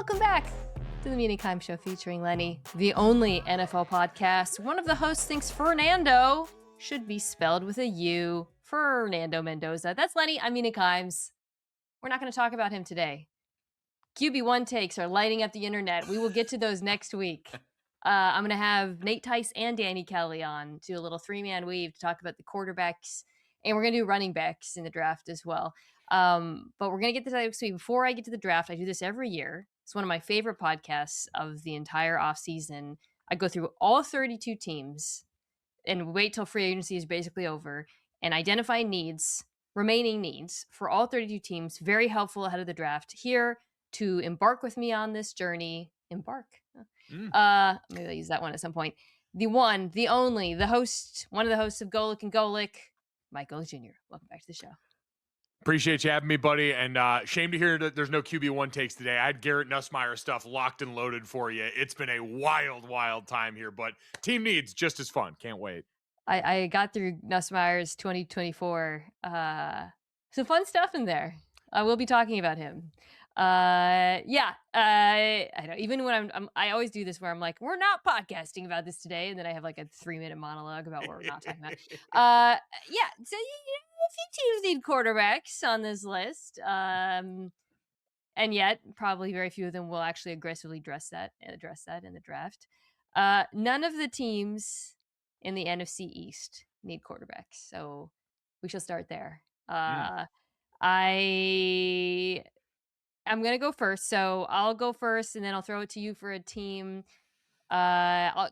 Welcome back to the Mina Show featuring Lenny, the only NFL podcast. One of the hosts thinks Fernando should be spelled with a U. Fernando Mendoza. That's Lenny. I'm Mina Kimes. We're not going to talk about him today. QB1 takes are lighting up the internet. We will get to those next week. I'm going to have Nate Tice and Danny Kelly on to do a little three-man weave to talk about the quarterbacks, and we're going to do running backs in the draft as well. But we're going to get this next week. Before I get to the draft, I do this every year. It's one of my favorite podcasts of the entire offseason. I go through all 32 teams and wait till free agency is basically over and identify remaining needs for all 32 teams. Very helpful ahead of the draft. Here to embark with me on this journey. Embark. Maybe I'll use that one at some point. The one, the only, the host, one of the hosts of Golic and Golic, Mike Golic Jr. Welcome back to the show. Appreciate you having me, buddy. And shame to hear that there's no QB1 takes today. I had Garrett Nussmeier stuff locked and loaded for you. It's been a wild, wild time here, but team needs just as fun. Can't wait. I got through Nussmeier's 2024. Some fun stuff in there. I will be talking about him. I know. Even when I always do this where I'm like, we're not podcasting about this today, and then I have like a 3-minute monologue about what we're not talking about. So a few teams need quarterbacks on this list, and yet probably very few of them will actually aggressively address that in the draft. None of the teams in the NFC East need quarterbacks, so we shall start there. I'm going to go first, so I'll go first, and then I'll throw it to you for a team. I'll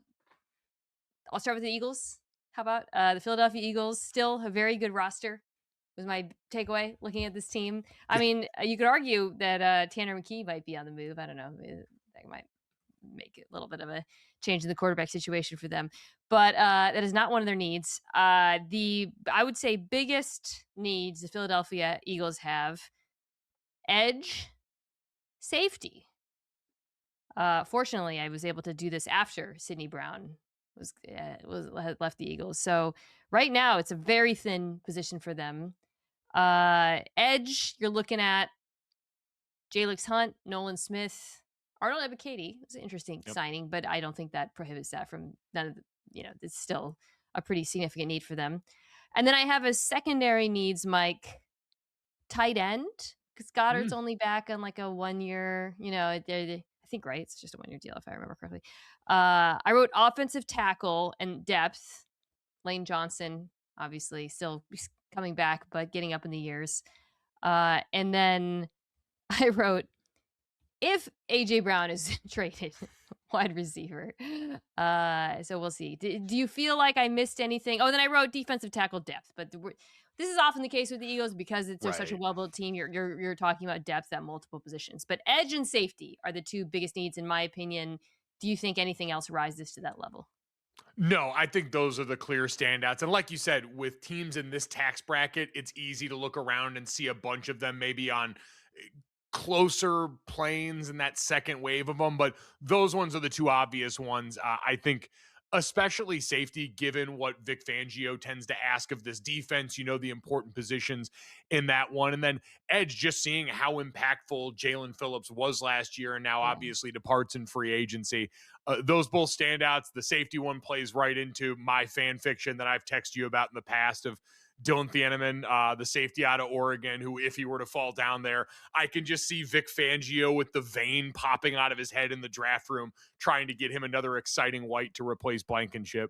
start with the Eagles. How about the Philadelphia Eagles? Still a very good roster was my takeaway looking at this team. I mean, you could argue that Tanner McKee might be on the move. I don't know. That might make it a little bit of a change in the quarterback situation for them. But that is not one of their needs. I would say biggest needs the Philadelphia Eagles have: edge, safety. Fortunately, I was able to do this after Sidney Brown had left the Eagles. So right now, it's a very thin position for them. Edge, you're looking at Jalix Hunt, Nolan Smith, Arnold Ebiketie. It's an interesting signing, but I don't think that prohibits that from none of the. It's still a pretty significant need for them. And then I have a secondary needs, Mike, tight end. Because Goddard's only back on like a 1 year, I think, right? It's just a 1 year deal, if I remember correctly. I wrote offensive tackle and depth. Lane Johnson, obviously, still coming back, but getting up in the years. And then I wrote, if A.J. Brown is traded, wide receiver. So we'll see. Do you feel like I missed anything? Oh, then I wrote defensive tackle depth, but this is often the case with the Eagles because they're such a well-built team. You're talking about depth at multiple positions, but edge and safety are the two biggest needs, in my opinion. Do you think anything else rises to that level? No, I think those are the clear standouts. And like you said, with teams in this tax bracket, it's easy to look around and see a bunch of them maybe on closer planes in that second wave of them. But those ones are the two obvious ones. I think especially safety, given what Vic Fangio tends to ask of this defense, the important positions in that one. And then edge, just seeing how impactful Jalen Phillips was last year and now obviously departs in free agency. Those both standouts. The safety one plays right into my fan fiction that I've texted you about in the past of Dylan Thieneman, the safety out of Oregon, who, if he were to fall down there, I can just see Vic Fangio with the vein popping out of his head in the draft room, trying to get him another exciting white to replace Blankenship.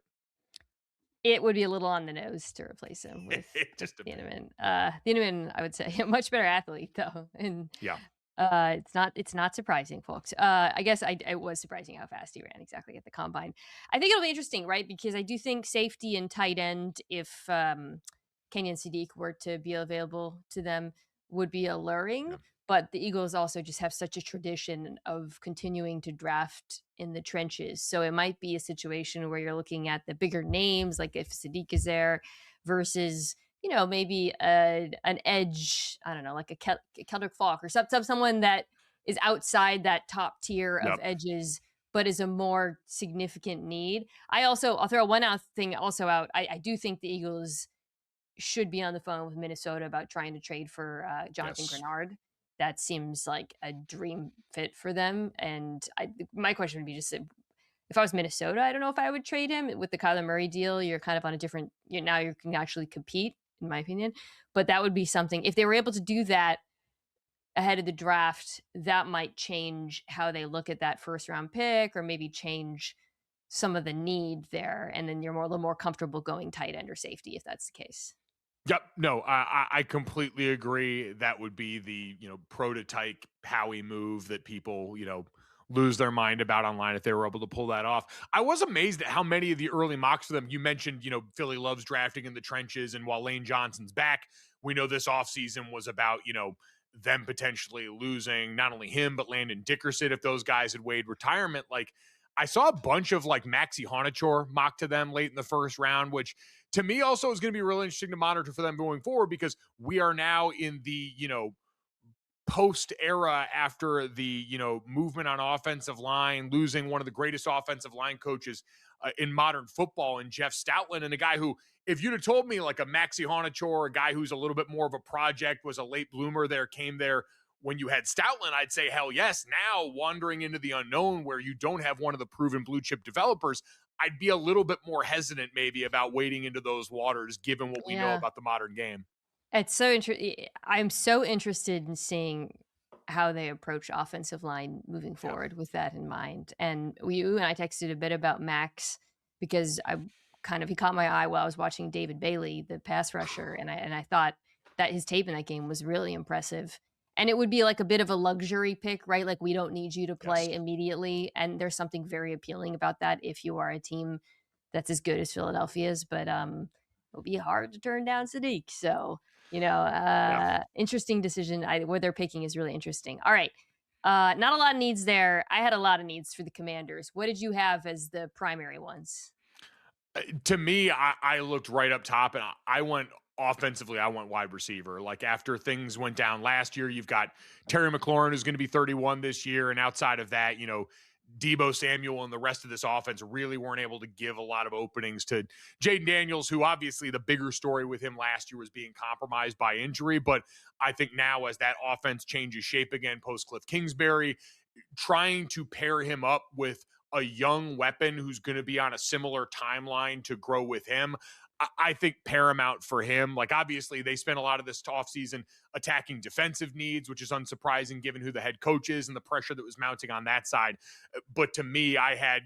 It would be a little on the nose to replace him with Thieneman. Thieneman, I would say, a much better athlete, though. And it's not surprising, folks. I guess it was surprising how fast he ran exactly at the combine. I think it'll be interesting, right? Because I do think safety and tight end, if Kenyon Sadiq were to be available to them, would be alluring. Yeah. But the Eagles also just have such a tradition of continuing to draft in the trenches. So it might be a situation where you're looking at the bigger names, like if Sadiq is there, versus, maybe an edge, I don't know, like a Keldrick Falk or someone that is outside that top tier of edges, but is a more significant need. I'll throw one thing also out. I do think the Eagles should be on the phone with Minnesota about trying to trade for Jonathan Grenard. that seems like a dream fit for them. And my question would be just if I was Minnesota, I don't know if I would trade him with the Kyler Murray deal. You're kind of on a different, now you can actually compete, in my opinion. But that would be something, if they were able to do that ahead of the draft, that might change how they look at that first round pick, or maybe change some of the need there. And then you're a little more comfortable going tight end or safety if that's the case. Yep. No, I completely agree. That would be the, prototype Howie move that people, lose their mind about online if they were able to pull that off. I was amazed at how many of the early mocks for them, you mentioned, Philly loves drafting in the trenches. And while Lane Johnson's back, we know this offseason was about, them potentially losing not only him, but Landon Dickerson if those guys had weighed retirement. Like, I saw a bunch of like Maxi Honachor mocked to them late in the first round, which to me also is going to be really interesting to monitor for them going forward, because we are now in the, post era after the, movement on offensive line, losing one of the greatest offensive line coaches in modern football in Jeff Stoutland, and a guy who, if you'd have told me like a Maxi Honachor, a guy who's a little bit more of a project, was a late bloomer there, came there when you had Stoutland, I'd say, hell yes. Now, wandering into the unknown where you don't have one of the proven blue chip developers, I'd be a little bit more hesitant maybe about wading into those waters, given what we know about the modern game. It's so interesting. I'm so interested in seeing how they approach offensive line moving forward with that in mind. And you and I texted a bit about Max, because he caught my eye while I was watching David Bailey, the pass rusher, and I thought that his tape in that game was really impressive. And it would be like a bit of a luxury pick, right? Like, we don't need you to play immediately. And there's something very appealing about that if you are a team that's as good as Philadelphia's. But it'll be hard to turn down Sadiq. So, interesting decision. Where they're picking is really interesting. All right. Not a lot of needs there. I had a lot of needs for the Commanders. What did you have as the primary ones? To me, I looked right up top, and I went offensively. I went wide receiver. Like, after things went down last year, you've got Terry McLaurin, who's going to be 31 this year. And outside of that, Deebo Samuel and the rest of this offense really weren't able to give a lot of openings to Jaden Daniels, who obviously the bigger story with him last year was being compromised by injury. But I think now, as that offense changes shape again post Cliff Kingsbury, trying to pair him up with a young weapon who's going to be on a similar timeline to grow with him, I think paramount for him. Like, obviously they spent a lot of this offseason attacking defensive needs, which is unsurprising given who the head coach is and the pressure that was mounting on that side. But to me, I had,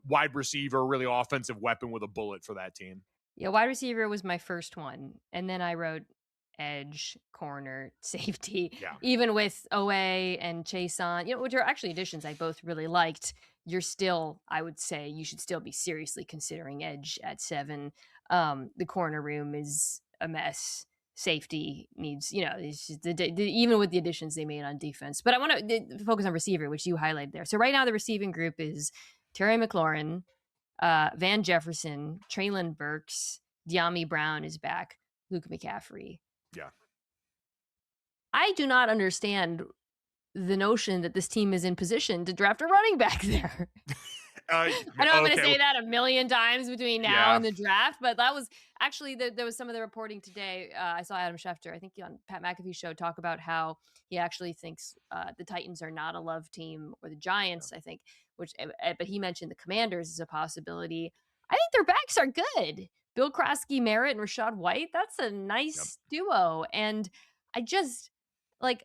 wide receiver, really offensive weapon with a bullet for that team. Yeah, wide receiver was my first one. And then I wrote edge, corner, safety. Yeah. Even with Owe and Chase on, which are actually additions I both really liked, you're still, I would say, you should still be seriously considering edge at 7. The corner room is a mess. Safety needs, even with the additions they made on defense. But I want to focus on receiver, which you highlighted there. So right now the receiving group is Terry McLaurin, Van Jefferson, Treylon Burks, De'Ami Brown is back, Luke McCaffrey. Yeah. I do not understand the notion that this team is in position to draft a running back there. I know I'm going to say that a million times between now and the draft, but that was actually, there was some of the reporting today. I saw Adam Schefter, I think on Pat McAfee's show, talk about how he actually thinks the Titans are not a love team, or the Giants, I think, but he mentioned the Commanders as a possibility. I think their backs are good. Bill Krosky, Merritt, and Rachaad White, that's a nice duo. And I just, like,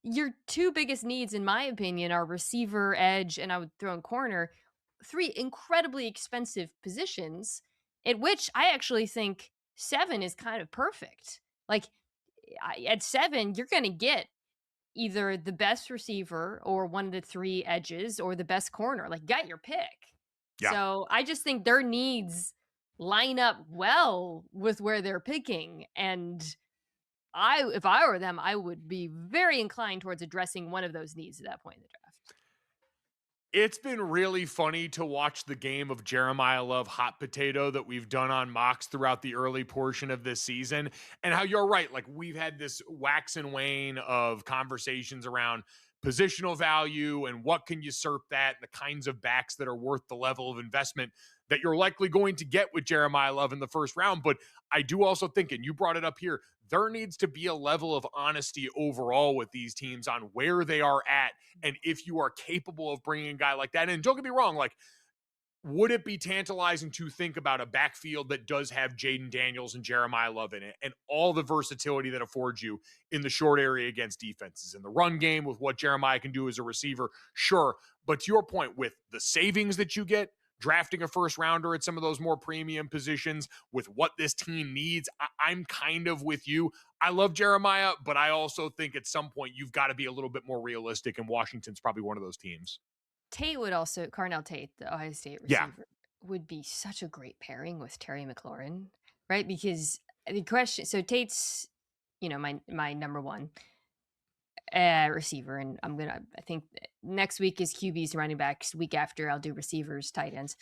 your two biggest needs, in my opinion, are receiver, edge, and I would throw in corner. 3 incredibly expensive positions, at which I actually think 7 is kind of perfect. Like, at 7, you're going to get either the best receiver or one of the 3 edges or the best corner. Like, get your pick. Yeah. So I just think their needs line up well with where they're picking. And if I were them, I would be very inclined towards addressing one of those needs at that point in the draft. It's been really funny to watch the game of Jeremiah Love hot potato that we've done on mocks throughout the early portion of this season, and how you're right. Like, we've had this wax and wane of conversations around positional value and what can usurp that, and the kinds of backs that are worth the level of investment that you're likely going to get with Jeremiah Love in the first round. But I do also think, and you brought it up here, there needs to be a level of honesty overall with these teams on where they are at and if you are capable of bringing a guy like that. And don't get me wrong, like, would it be tantalizing to think about a backfield that does have Jaden Daniels and Jeremiah Love in it and all the versatility that affords you in the short area against defenses, in the run game with what Jeremiah can do as a receiver? Sure. But to your point, with the savings that you get, drafting a first rounder at some of those more premium positions with what this team needs, I'm kind of with you. I love Jeremiah, but I also think at some point you've got to be a little bit more realistic, and Washington's probably one of those teams. Tate would also, Carnell Tate, the Ohio State receiver, would be such a great pairing with Terry McLaurin, right? Because the question, so Tate's, my number one receiver, and I think next week is QBs, running backs. Week after, I'll do receivers, tight ends.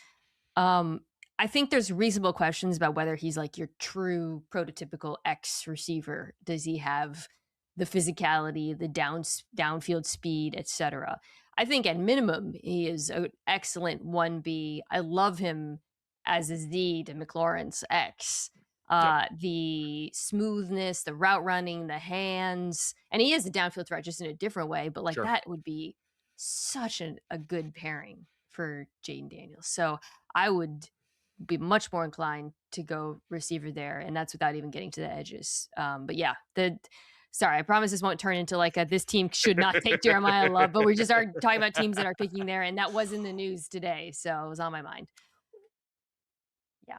I think there's reasonable questions about whether he's like your true prototypical X receiver. Does he have the physicality, the downfield speed, etc.? I think at minimum, he is an excellent 1B. I love him as is the to McLaurin's X. The smoothness, the route running, the hands, and he is a downfield threat just in a different way, but like that would be such a good pairing for Jaden Daniels. So I would be much more inclined to go receiver there, and that's without even getting to the edges. But yeah, sorry, I promise this won't turn into like this team should not take Jeremiah Love, but we just are talking about teams that are picking there, and that was in the news today, so it was on my mind. Yeah.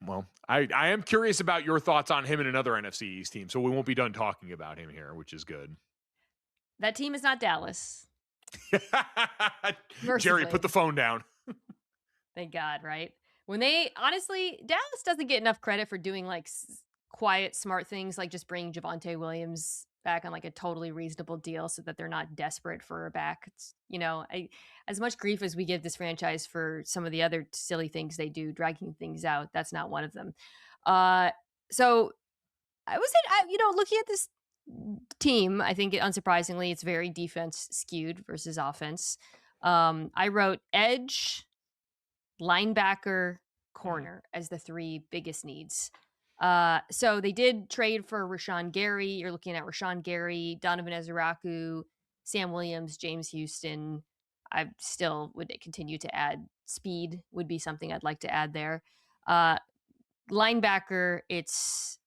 Well, I am curious about your thoughts on him and another NFC East team, so we won't be done talking about him here, which is good. That team is not Dallas. Jerry, put the phone down. Thank God, right? Honestly, Dallas doesn't get enough credit for doing like quiet, smart things, like just bringing Javonte Williams back on like a totally reasonable deal so that they're not desperate for a back. It's, as much grief as we give this franchise for some of the other silly things they do, dragging things out, that's not one of them. So I was, looking at this team, I think unsurprisingly, it's very defense skewed versus offense. I wrote edge, linebacker, corner as the three biggest needs. So they did trade for Rashawn Gary. You're looking at Rashawn Gary, Donovan Ezeraku, Sam Williams, James Houston. I still would continue to add speed, would be something I'd like to add there. Linebacker, it's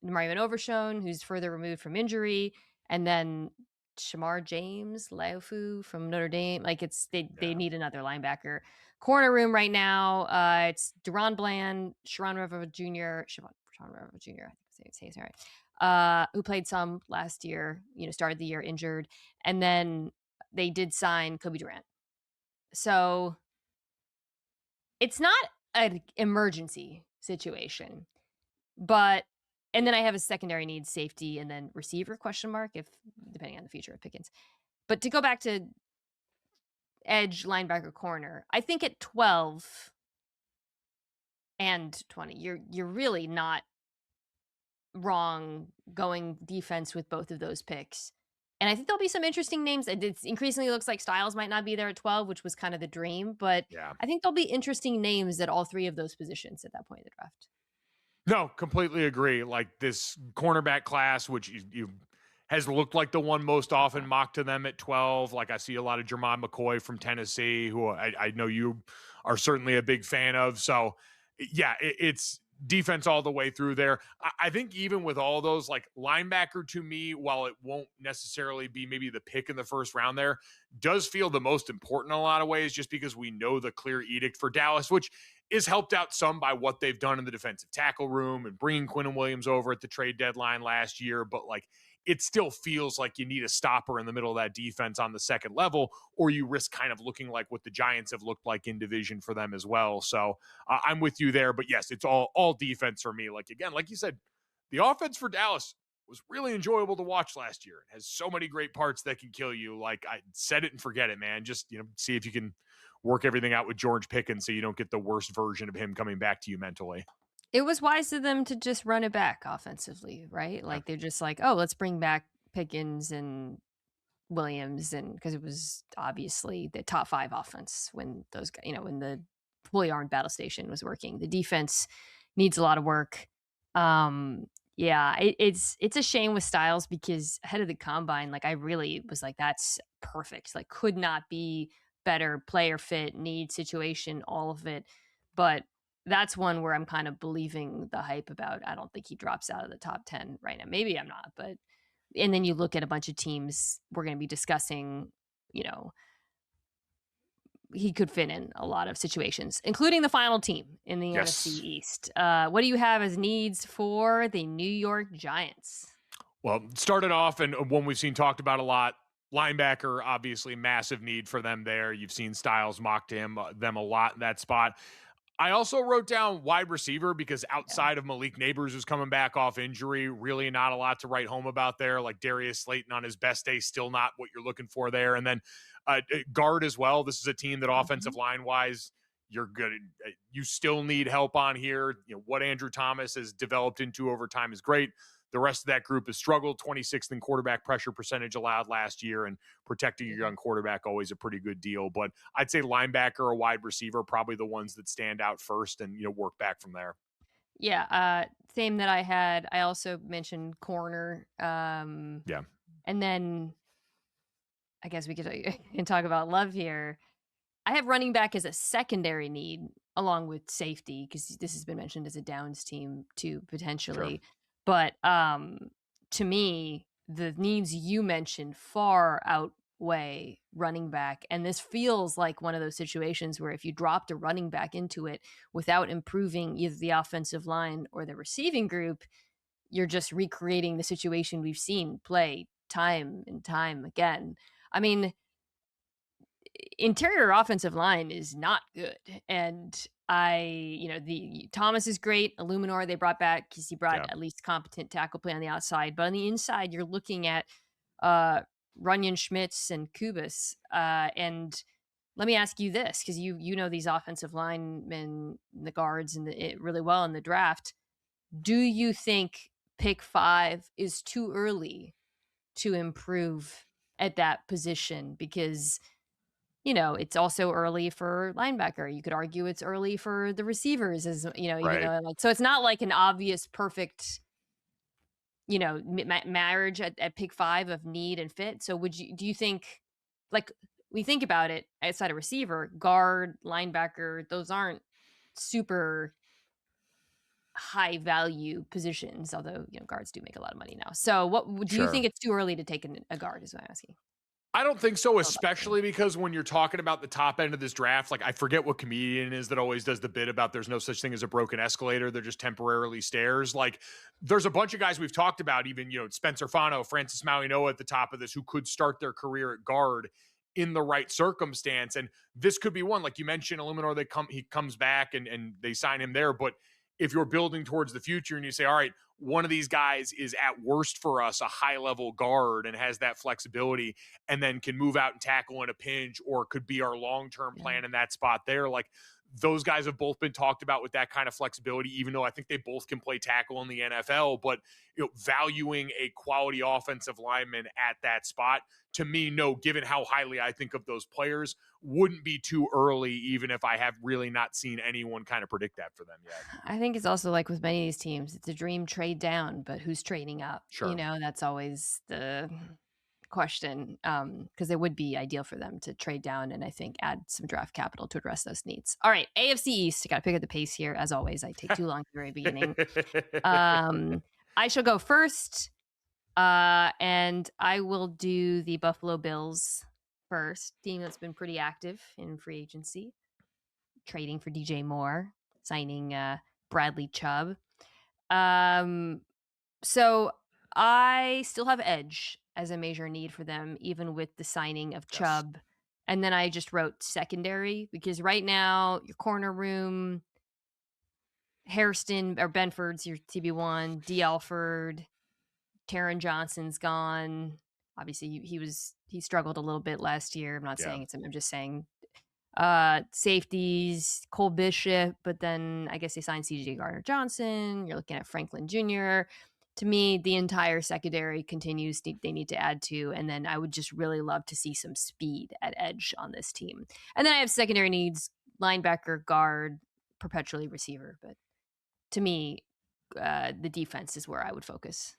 Marion Overshone, who's further removed from injury, and then Shamar James Laufu from Notre Dame. Like they need another linebacker. Corner room right now, it's Deron Bland, Sharon Rivera Jr., I think I'm saying it right, who played some last year, started the year injured. And then they did sign Kobe Durant. So it's not an emergency situation, and then I have a secondary need, safety, and then receiver ? If depending on the future of Pickens. But to go back to edge, linebacker, corner, I think at 12 and 20, you're really not wrong going defense with both of those picks. And I think there'll be some interesting names. It increasingly looks like Styles might not be there at 12, which was kind of the dream. But I think there'll be interesting names at all three of those positions at that point in the draft. No, completely agree. Like this cornerback class, which you has looked like the one most often mocked to them at 12. Like I see a lot of Jermon McCoy from Tennessee, who I know you are certainly a big fan of. So yeah, it's defense all the way through there. I think even with all those, like linebacker to me, while it won't necessarily be maybe the pick in the first round there, does feel the most important in a lot of ways, just because we know the clear edict for Dallas, which is helped out some by what they've done in the defensive tackle room and bringing Quinnen Williams over at the trade deadline last year. But like, it still feels like you need a stopper in the middle of that defense on the second level, or you risk kind of looking like what the Giants have looked like in division for them as well. So I'm with you there, but yes, it's all defense for me. Like, again, like you said, the offense for Dallas was really enjoyable to watch last year. It has so many great parts that can kill you. Like, I set it and forget it, man. Just, see if you can work everything out with George Pickens so you don't get the worst version of him coming back to you mentally. It was wise of them to just run it back offensively, right? Like they're just like, oh, let's bring back Pickens and Williams, and because it was obviously the top 5 offense when those guys, when the fully armed battle station was working. The defense needs a lot of work. Yeah, it's a shame with Styles because ahead of the combine, like I really was like, that's perfect. Like could not be better player fit, need, situation, all of it. But that's one where I'm kind of believing the hype about. I don't think he drops out of the top 10 right now. Maybe I'm not, but and then you look at a bunch of teams we're going to be discussing, you know, he could fit in a lot of situations, including the final team in the NFC Yes. East. What do you have as needs for the New York Giants? Well, started off, and one we've seen talked about a lot. Linebacker, obviously, massive need for them there. You've seen Styles mock to them a lot in that spot. I also wrote down wide receiver because Yeah. outside of Malik Neighbors, who's coming back off injury, really not a lot to write home about there. Like Darius Slayton on his best day, still not what you're looking for there. And then guard as well. This is a team that offensive Mhm. line wise, you're good. You still need help on here. You know what Andrew Thomas has developed into over time is great. The rest of that group has struggled. 26th in quarterback pressure percentage allowed last year, and protecting your Mhm. young quarterback always a pretty good deal. But I'd say linebacker or wide receiver probably the ones that stand out first, and work back from there. Yeah, same that I had. I also mentioned corner, Yeah, and then I guess we could can talk about Love here. I have running back as a secondary need along with safety because this has been mentioned as a downs team too sure. potentially. But to me, the needs you mentioned far outweigh running back, and this feels like one of those situations where if you dropped a running back into it without improving either the offensive line or the receiving group, you're just recreating the situation we've seen play time and time again. I mean, interior offensive line is not good. And the Thomas is great. Illuminor they brought back because he brought Yeah, at least competent tackle play on the outside. But on the inside, you're looking at uh Runyon Schmitz and Kubis. And let me ask you this, because you know these offensive linemen, the guards, and it really well in the draft. Do you think pick 5 is too early to improve at that position? Because it's also early for linebacker. You could argue it's early for the receivers as even right. though like so it's not like an obvious perfect, marriage at pick 5 of need and fit. So do you think like we think about it outside of receiver, guard, linebacker, those aren't super high value positions, although, guards do make a lot of money now. So do you think Sure. it's too early to take a guard is what I'm asking. I don't think so, Or linebacker. especially because when you're talking about the top end of this draft, like I forget what comedian is that always does the bit about there's no such thing as a broken escalator. They're just temporarily stairs. Like there's a bunch of guys we've talked about, even, Spencer Fano, Francis Mauigoa at the top of this, who could start their career at guard in the right circumstance. And this could be one, like you mentioned, Illuminor, he comes back and they sign him there. But if you're building towards the future and you say, all right, one of these guys is at worst for us a high level guard and has that flexibility and then can move out and tackle in a pinch or could be our long-term Yeah. plan in that spot there. Like those guys have both been talked about with that kind of flexibility, even though I think they both can play tackle in the NFL. But valuing a quality offensive lineman at that spot, to me, no, given how highly I think of those players, wouldn't be too early, even if I have really not seen anyone kind of predict that for them yet. I think it's also like with many of these teams, it's a dream trade down, but who's trading up? Sure. That's always the question. Because it would be ideal for them to trade down and I think add some draft capital to address those needs. All right, AFC East. Got to pick up the pace here. As always, I take too long at the very beginning. Um, I shall go first, and I will do the Buffalo Bills first. Team that's been pretty active in free agency, trading for DJ Moore, signing Bradley Chubb. So I still have edge as a major need for them, even with the signing of Yes. Chubb. And then I just wrote secondary because right now your corner room, Hairston or Benford's your TB1, D. Alford, Taron Johnson's gone. Obviously, he struggled a little bit last year. I'm not Yeah. saying it's him. I'm just saying safeties, Cole Bishop, but then I guess they signed CJ Gardner Johnson. You're looking at Franklin Jr. To me, the entire secondary continues. They need to add to, and then I would just really love to see some speed at edge on this team. And then I have secondary needs linebacker, guard, perpetually receiver. But to me, the defense is where I would focus.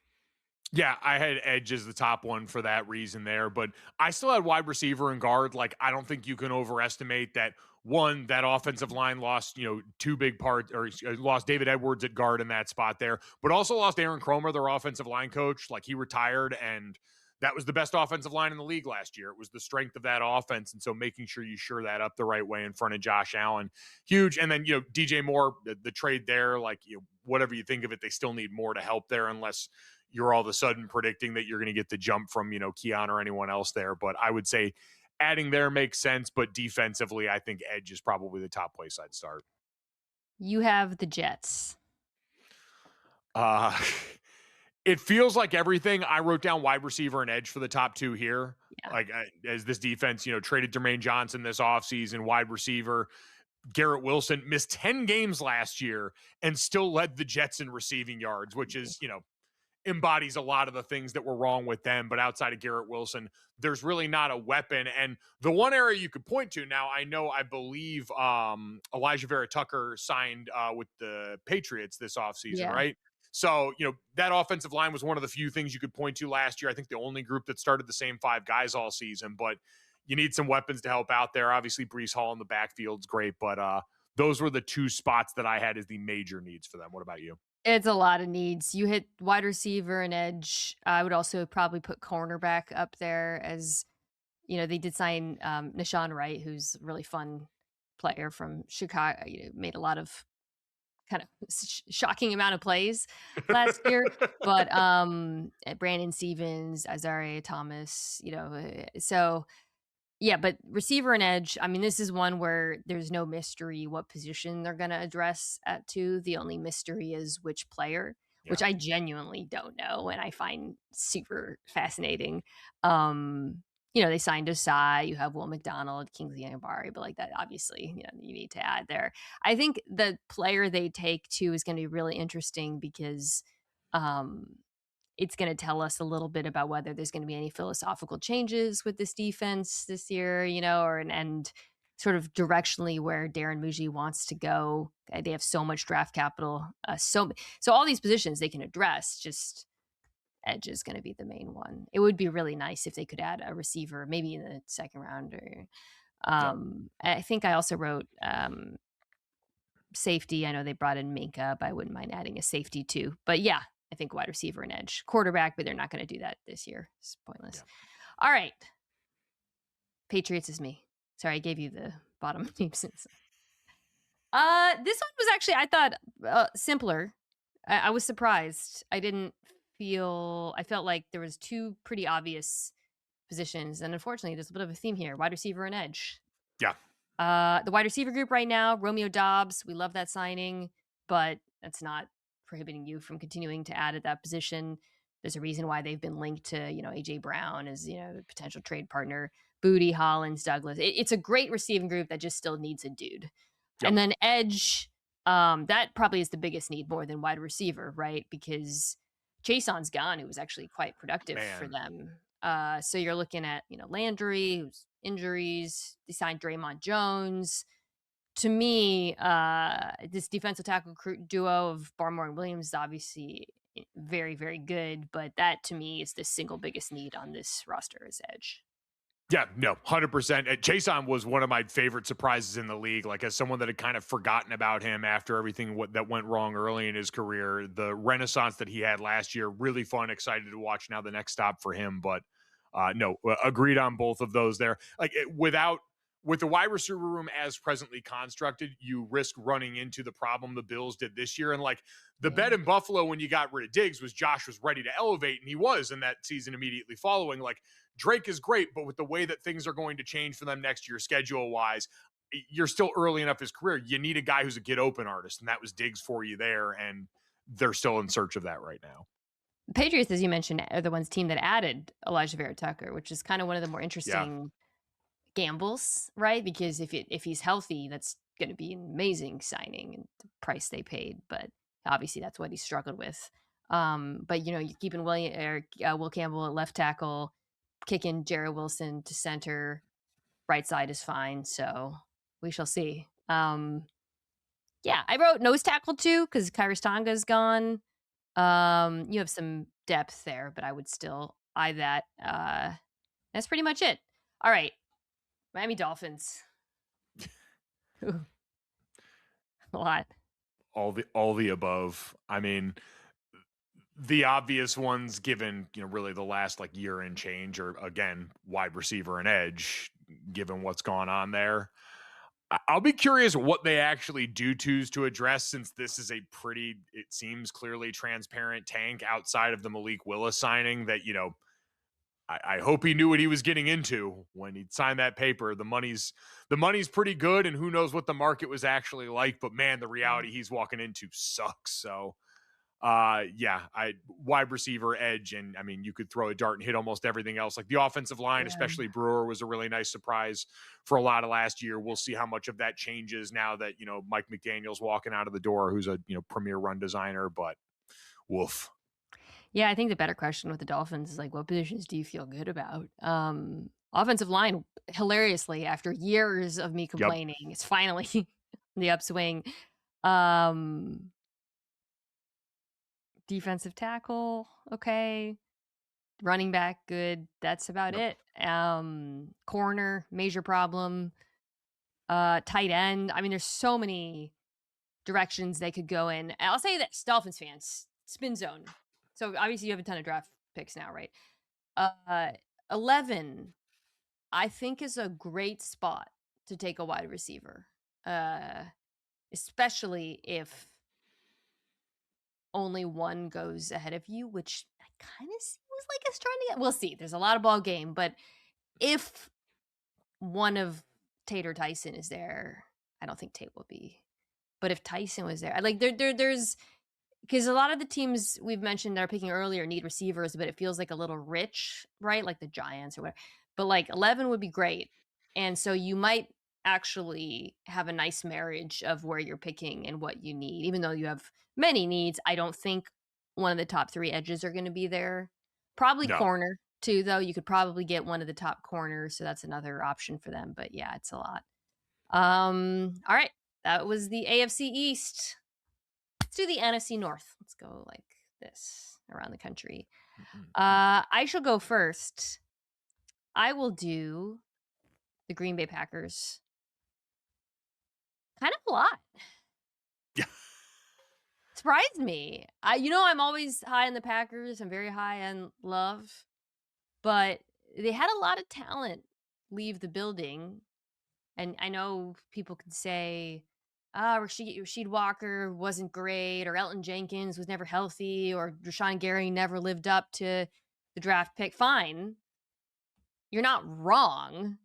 Yeah, I had edge as the top one for that reason there, but I still had wide receiver and guard. Like, I don't think you can overestimate that. One, that offensive line lost, two big parts, or lost David Edwards at guard in that spot there, but also lost Aaron Cromer, their offensive line coach. Like, he retired, and that was the best offensive line in the league last year. It was the strength of that offense. And so making sure you shore that up the right way in front of Josh Allen, huge. And then, DJ Moore, the trade there, like, whatever you think of it, they still need more to help there, unless you're all of a sudden predicting that you're going to get the jump from, Keon or anyone else there. But I would say adding there makes sense. But defensively, I think edge is probably the top place I'd start. You have the Jets. It feels like everything. I wrote down wide receiver and edge for the top two here. Yeah. Like, as this defense, traded Jermaine Johnson this offseason, wide receiver. Garrett Wilson missed 10 games last year and still led the Jets in receiving yards, which is, embodies a lot of the things that were wrong with them. But outside of Garrett Wilson, there's really not a weapon. And the one area you could point to now, I believe Elijah Vera Tucker signed with the Patriots this offseason, right? So, that offensive line was one of the few things you could point to last year. I think the only group that started the same 5 guys all season, but you need some weapons to help out there. Obviously, Breece Hall in the backfield's great, but those were the 2 spots that I had as the major needs for them. What about you? It's a lot of needs. You hit wide receiver and edge. I would also probably put cornerback up there, as, they did sign Nashawn Wright, who's a really fun player from Chicago. Made a lot of kind of shocking amount of plays last year. But Brandon Stevens, Isaiah Thomas, so yeah, but receiver and edge, I mean, this is one where there's no mystery what position they're going to address at 2. The only mystery is which player, which I genuinely don't know, and I find super fascinating. They signed Osai, you have Will McDonald, Kingsley Enagbare, but like that, obviously, you need to add there. I think the player they take too is going to be really interesting because it's going to tell us a little bit about whether there's going to be any philosophical changes with this defense this year, and sort of directionally where Darren Muji wants to go. They have so much draft capital. So all these positions they can address, just edge is going to be the main one. It would be really nice if they could add a receiver, maybe in the second round. Or I think I also wrote safety. I know they brought in Minka, but I wouldn't mind adding a safety too. But yeah, I think wide receiver and edge. Quarterback, but they're not going to do that this year. It's pointless. Yeah. All right. Patriots is me. Sorry, I gave you the bottom teams. This one was actually, I thought, simpler. I was surprised. I felt like there was 2 pretty obvious positions. And unfortunately, there's a bit of a theme here. Wide receiver and edge. Yeah. The wide receiver group right now, Romeo Doubs. We love that signing, but that's not prohibiting you from continuing to add at that position. There's a reason why they've been linked to, AJ Brown as, a potential trade partner, Booty, Hollins, Douglas. It's a great receiving group that just still needs a dude. Yep. And then edge, that probably is the biggest need more than wide receiver, right? Because Jason's gone, who was actually quite productive for them. So you're looking at, Landry, who's injuries. They signed Draymond Jones. To me, this defensive tackle duo of Barmore and Williams is obviously very, very good, but that to me is the single biggest need on this roster is edge. Yeah, no, 100%. Jason was one of my favorite surprises in the league. Like, as someone that had kind of forgotten about him after everything that went wrong early in his career, the renaissance that he had last year, really fun, excited to watch now the next stop for him. But no, agreed on both of those there. Like, with the wide receiver room as presently constructed, you risk running into the problem the Bills did this year. And like the bet in Buffalo when you got rid of Diggs was Josh was ready to elevate, and he was in that season immediately following. Like, Drake is great, but with the way that things are going to change for them next year schedule-wise, you're still early enough in his career. You need a guy who's a get-open artist, and that was Diggs for you there, and they're still in search of that right now. Patriots, as you mentioned, are the team that added Elijah Vera Tucker, which is kind of one of the more interesting gambles, right? Because if he's healthy, that's going to be an amazing signing and the price they paid. But obviously, that's what he struggled with. But you're keeping Will Campbell at left tackle, kicking Jarrett Wilson to center. Right side is fine, so we shall see. Yeah, I wrote nose tackle too because Kyrus Tonga's gone. You have some depth there, but I would still eye that. That's pretty much it. All right, Miami Dolphins. Ooh, a lot. All the above. I mean, the obvious ones given, really the last like year and change are again, wide receiver and edge, given what's gone on there. I'll be curious what they actually do to address, since this is a pretty, it seems clearly transparent tank outside of the Malik Willis signing that, I hope he knew what he was getting into when he signed that paper. The money's pretty good, and who knows what the market was actually like, but man, the reality he's walking into sucks. So wide receiver, edge, and I mean, you could throw a dart and hit almost everything else. Like the offensive line, especially Brewer, was a really nice surprise for a lot of last year. We'll see how much of that changes now that, Mike McDaniel's walking out of the door, who's a, premier run designer, but woof. Yeah, I think the better question with the Dolphins is like, what positions do you feel good about? Offensive line, hilariously, after years of me complaining, it's finally the upswing. Defensive tackle, okay. Running back, good. That's about it. Corner, major problem. Tight end. I mean, there's so many directions they could go in. I'll say this, Dolphins fans, spin zone. So obviously you have a ton of draft picks now, right? 11, I think, is a great spot to take a wide receiver, especially if only one goes ahead of you, which I kind of seems like it's trying to get. We'll see. There's a lot of ball game, but if one of Tate or Tyson is there, I don't think Tate will be. But if Tyson was there, there's because a lot of the teams we've mentioned that are picking earlier need receivers, but it feels like a little rich, right? Like the Giants or whatever. But like 11 would be great. And so you might actually have a nice marriage of where you're picking and what you need. Even though you have many needs, I don't think one of the top 3 edges are going to be there. Probably corner too, though. You could probably get one of the top corners, so that's another option for them. But yeah, it's a lot. All right. That was the AFC East. Let's do the NFC North. Let's go like this around the country. I shall go first. I will do the Green Bay Packers. Kind of a lot. Yeah. Surprised me. I'm always high on the Packers. I'm very high on Love. But they had a lot of talent leave the building. And I know people could say, Rasheed Walker wasn't great, or Elton Jenkins was never healthy, or Rashawn Gary never lived up to the draft pick. Fine. You're not wrong.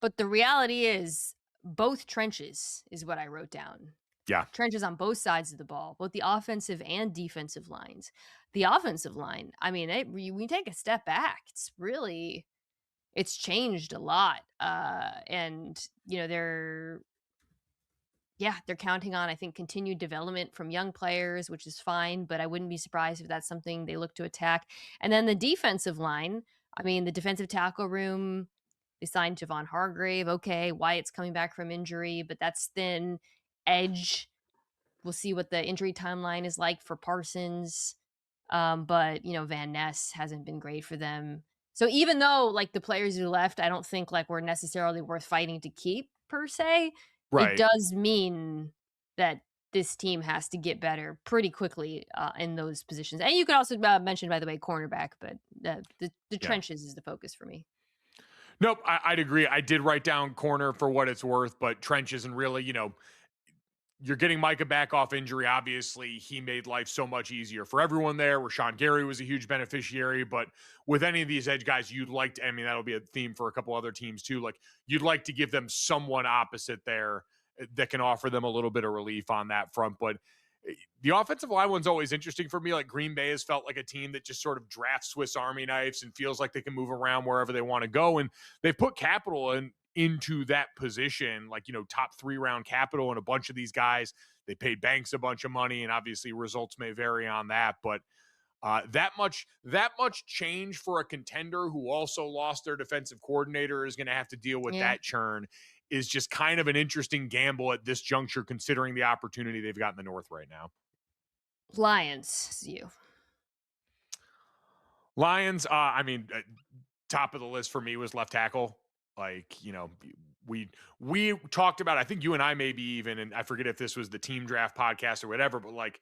But the reality is both trenches is what I wrote down. Yeah. Trenches on both sides of the ball, both the offensive and defensive lines. The offensive line, I mean, we take a step back. It's changed a lot. And, they're counting on, I think, continued development from young players, which is fine, but I wouldn't be surprised if that's something they look to attack. And then the defensive line, I mean, the defensive tackle room, they signed Javon Hargrave. Okay, Wyatt's coming back from injury, but that's thin. Edge, we'll see what the injury timeline is like for Parsons. But, Van Ness hasn't been great for them. So even though, like, the players who left, I don't think, like, were necessarily worth fighting to keep, per se, right. It does mean that this team has to get better pretty quickly in those positions. And you could also mention, by the way, cornerback, but the trenches is the focus for me. Nope, I'd agree. I did write down corner for what it's worth, but trenches, and really, you're getting Micah back off injury. Obviously, he made life so much easier for everyone there. Rashawn Gary was a huge beneficiary, but with any of these edge guys, you'd like to, I mean, that'll be a theme for a couple other teams too. Like, you'd like to give them someone opposite there that can offer them a little bit of relief on that front. But the offensive line one's always interesting for me. Like, Green Bay has felt like a team that just sort of drafts Swiss Army knives and feels like they can move around wherever they want to go. And they've put capital into that position, like, top 3 round capital, and a bunch of these guys, they paid Banks a bunch of money, and obviously results may vary on that, but that much change for a contender who also lost their defensive coordinator is going to have to deal with that churn. is just kind of an interesting gamble at this juncture, considering the opportunity they've got in the North right now. Lions, you. Lions, top of the list for me was left tackle. Like, we talked about, I think you and I maybe even, and I forget if this was the team draft podcast or whatever, but like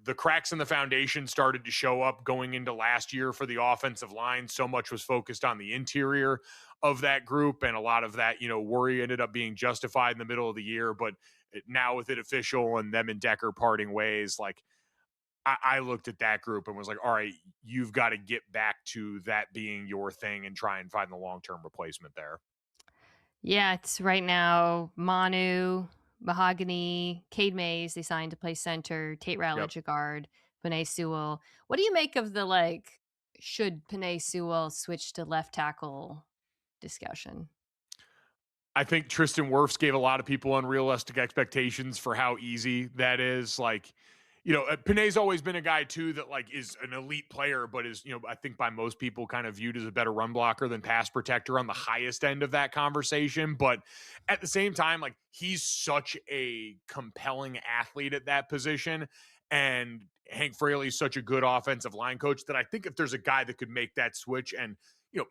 the cracks in the foundation started to show up going into last year for the offensive line. So much was focused on the interior of that group, and a lot of that, worry ended up being justified in the middle of the year. But now with it official and them and Decker parting ways, like, I looked at that group and was like, all right, you've got to get back to that being your thing and try and find the long-term replacement there. Yeah, it's right now Manu, Mahogany, Cade Mays, they signed to play center, Tate Ratledge a guard, Panay Sewell. What do you make of the, should Panay Sewell switch to left tackle discussion? I think Tristan Wirfs gave a lot of people unrealistic expectations for how easy that is. Like, Panay's always been a guy too that is an elite player, but is, I think by most people kind of viewed as a better run blocker than pass protector on the highest end of that conversation. But at the same time, he's such a compelling athlete at that position. And Hank Fraley's such a good offensive line coach that I think if there's a guy that could make that switch and,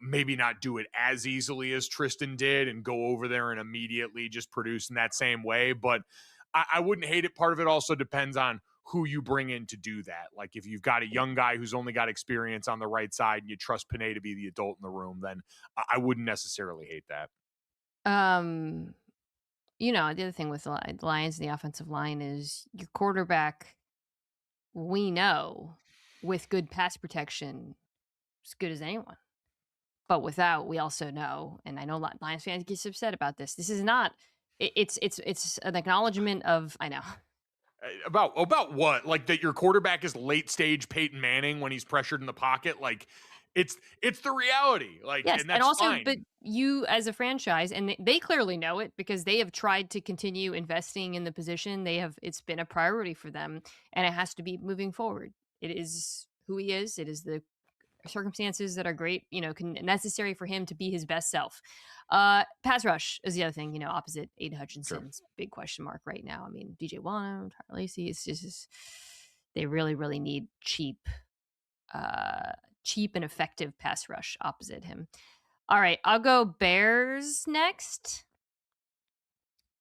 maybe not do it as easily as Tristan did and go over there and immediately just produce in that same way. But I wouldn't hate it. Part of it also depends on who you bring in to do that. Like if you've got a young guy who's only got experience on the right side and you trust Panay to be the adult in the room, then I wouldn't necessarily hate that. The other thing with the Lions and the offensive line is your quarterback, we know, with good pass protection, as good as anyone. But without, we also know, and I know Lions fans get upset about this. This is not. It's an acknowledgement of. I know. About what? Like that your quarterback is late stage Peyton Manning when he's pressured in the pocket. Like it's the reality. Like, yes, and that's also, fine. But you as a franchise, and they clearly know it because they have tried to continue investing in the position. It's been a priority for them, and it has to be moving forward. It is who he is. It is the circumstances that are great, necessary for him to be his best self. Pass rush is the other thing, opposite Aiden Hutchinson's big question mark right now. I mean, DJ Wano, Tyler Lacey, it's just they really, really need cheap and effective pass rush opposite him. All right, I'll go Bears next.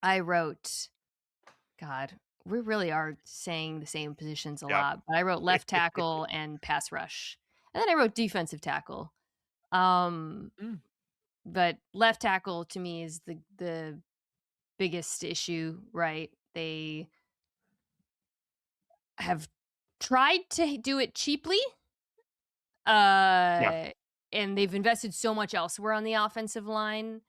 I wrote, God, we really are saying the same positions a lot, but I wrote left tackle and pass rush. And then I wrote defensive tackle. But left tackle to me is the biggest issue, right? They have tried to do it cheaply. And they've invested so much elsewhere on the offensive line,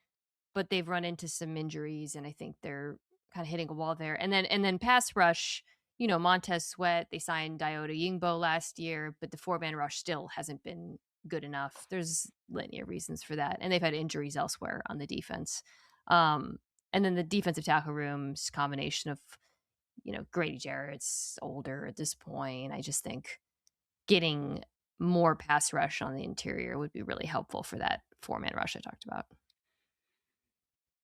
but they've run into some injuries, and I think they're kind of hitting a wall there. And then pass rush, Montez Sweat, they signed Diota Yingbo last year, but the 4-man rush still hasn't been good enough. There's linear reasons for that. And they've had injuries elsewhere on the defense. And then the defensive tackle room's combination of, Grady Jarrett's older at this point. I just think getting more pass rush on the interior would be really helpful for that 4-man rush I talked about.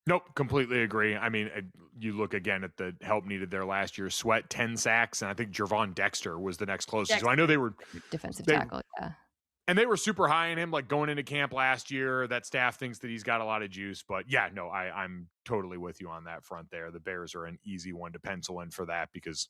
Nope, completely agree. I mean, you look again at the help needed there last year. Sweat, 10 sacks, and I think Jervon Dexter was the next closest. So I know they were defensive tackle, yeah. And they were super high in him, like going into camp last year. That staff thinks that he's got a lot of juice. But yeah, no, I'm totally with you on that front there. The Bears are an easy one to pencil in for that because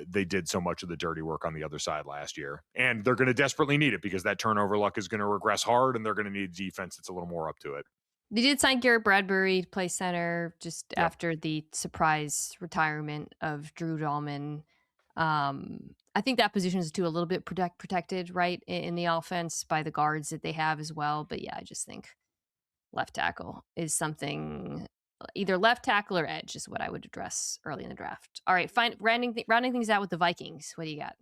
they did so much of the dirty work on the other side last year. And they're going to desperately need it because that turnover luck is going to regress hard, and they're going to need a defense that's a little more up to it. They did sign Garrett Bradbury to play center just after the surprise retirement of Drew Dahlman. I think that position is too a little bit protected, right, in the offense by the guards that they have as well. But yeah, I just think left tackle is something, either left tackle or edge is what I would address early in the draft. All right, rounding things out with the Vikings. What do you got?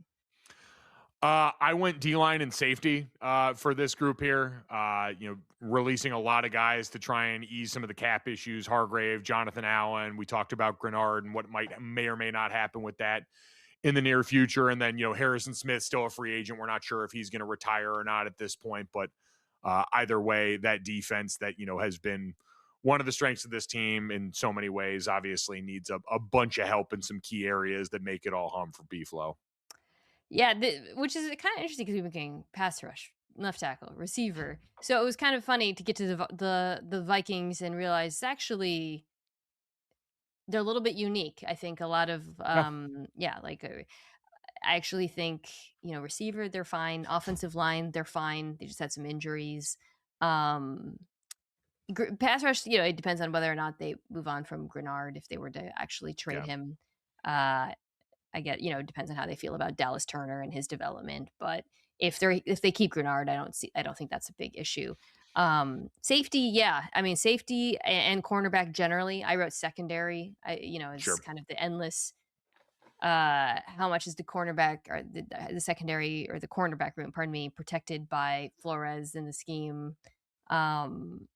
I went D-line and safety for this group here. Releasing a lot of guys to try and ease some of the cap issues. Hargrave, Jonathan Allen. We talked about Grenard and what may or may not happen with that in the near future. And then, Harrison Smith, still a free agent. We're not sure if he's going to retire or not at this point. But either way, that defense that, has been one of the strengths of this team in so many ways. Obviously, needs a bunch of help in some key areas that make it all hum for B-Flow. Yeah, which is kind of interesting because we've been getting pass rush, left tackle, receiver. So it was kind of funny to get to the Vikings and realize actually they're a little bit unique. I think a lot of Yeah, yeah, like I actually think receiver they're fine, offensive line they're fine. They just had some injuries. Um, Pass rush, it depends on whether or not they move on from Grenard if they were to actually trade yeah. him. I get, it depends on how they feel about Dallas Turner and his development. But if they keep Grenard, I don't think that's a big issue. Safety, yeah. I mean, safety and cornerback generally. I wrote secondary. Is Sure. kind of the endless. How much is the cornerback or the secondary or the cornerback room? Pardon me, protected by Flores in the scheme. Um,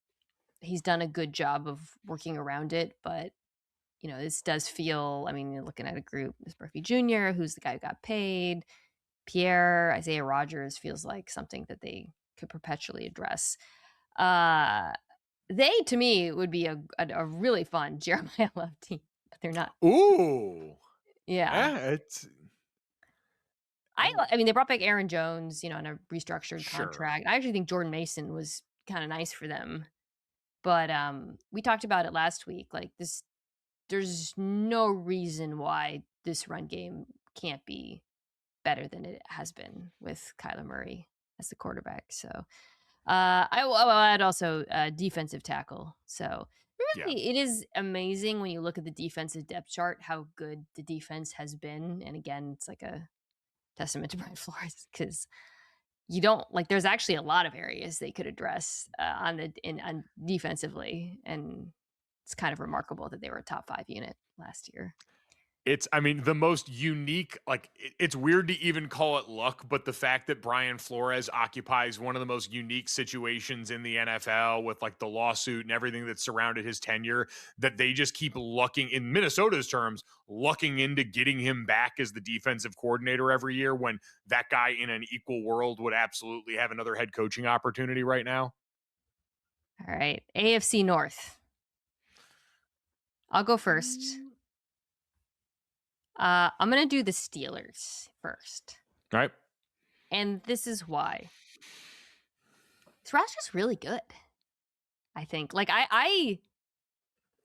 he's done a good job of working around it, but this does feel, I mean, you're looking at a group, this Murphy Jr., who's the guy who got paid, Pierre, Isaiah Rogers feels like something that they could perpetually address. Uh, they, to me, would be a really fun Jeremiah Love team, but they're not. Ooh. Yeah. Yeah, it's I mean, they brought back Aaron Jones, on a restructured sure. contract. I actually think Jordan Mason was kind of nice for them. But we talked about it last week. Like this, there's no reason why this run game can't be better than it has been with Kyler Murray as the quarterback. So I'll add also defensive tackle. So Yeah. really, it is amazing when you look at the defensive depth chart how good the defense has been. And again, it's like a testament to Brian Flores because you don't like. There's actually a lot of areas they could address on defensively, and it's kind of remarkable that they were a top 5 unit last year. It's, I mean, the most unique, like, it's weird to even call it luck, but the fact that Brian Flores occupies one of the most unique situations in the NFL with like the lawsuit and everything that surrounded his tenure, that they just keep lucking, in Minnesota's terms, lucking into getting him back as the defensive coordinator every year when that guy in an equal world would absolutely have another head coaching opportunity right now. All right, AFC North. I'll go first. I'm gonna do the Steelers first, All right. and this is why. This roster's really good. I think. Like I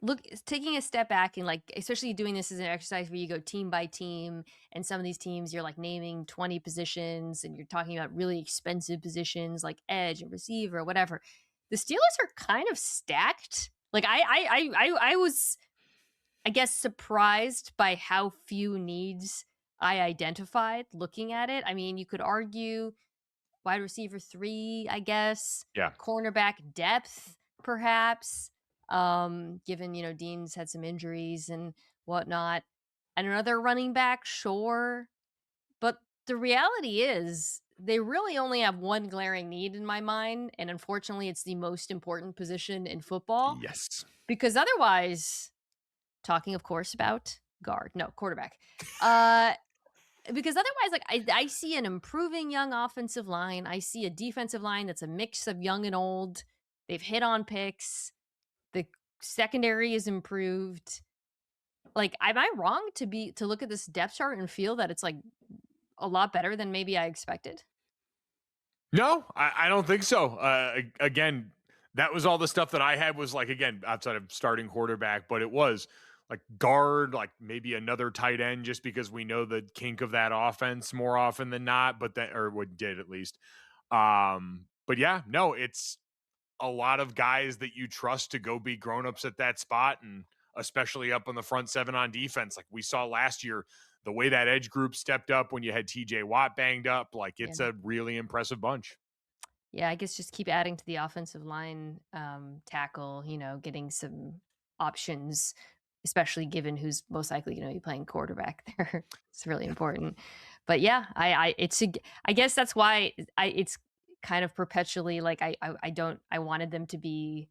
look taking a step back and like especially doing this as an exercise where you go team by team, and some of these teams you're like naming 20 positions, and you're talking about really expensive positions like edge and receiver, or whatever. The Steelers are kind of stacked. Like I was, I guess, surprised by how few needs I identified looking at it. I mean, you could argue wide receiver 3, I guess, Yeah. cornerback depth, perhaps, given, Dean's had some injuries and whatnot, and another running back, sure. But the reality is, they really only have one glaring need in my mind. And unfortunately, it's the most important position in football Yes. because otherwise, talking, of course, about guard, no, quarterback. Uh, because otherwise, like I see an improving young offensive line. I see a defensive line that's a mix of young and old. They've hit on picks. The secondary is improved. Like, am I wrong to look at this depth chart and feel that it's like a lot better than maybe I expected? No, I don't think so. Again, that was all the stuff that I had was like, again, outside of starting quarterback, but it was like guard, like maybe another tight end, just because we know the kink of that offense more often than not, but that, or what did at least. But yeah, no, it's a lot of guys that you trust to go be grown-ups at that spot, and especially up on the front seven on defense. Like we saw last year, the way that edge group stepped up when you had TJ Watt banged up, like Yeah. it's a really impressive bunch. Yeah, I guess just keep adding to the offensive line tackle, getting some options, especially given who's most likely going to be playing quarterback there. It's really important. But yeah, I guess that's why it's kind of perpetually like I wanted them to be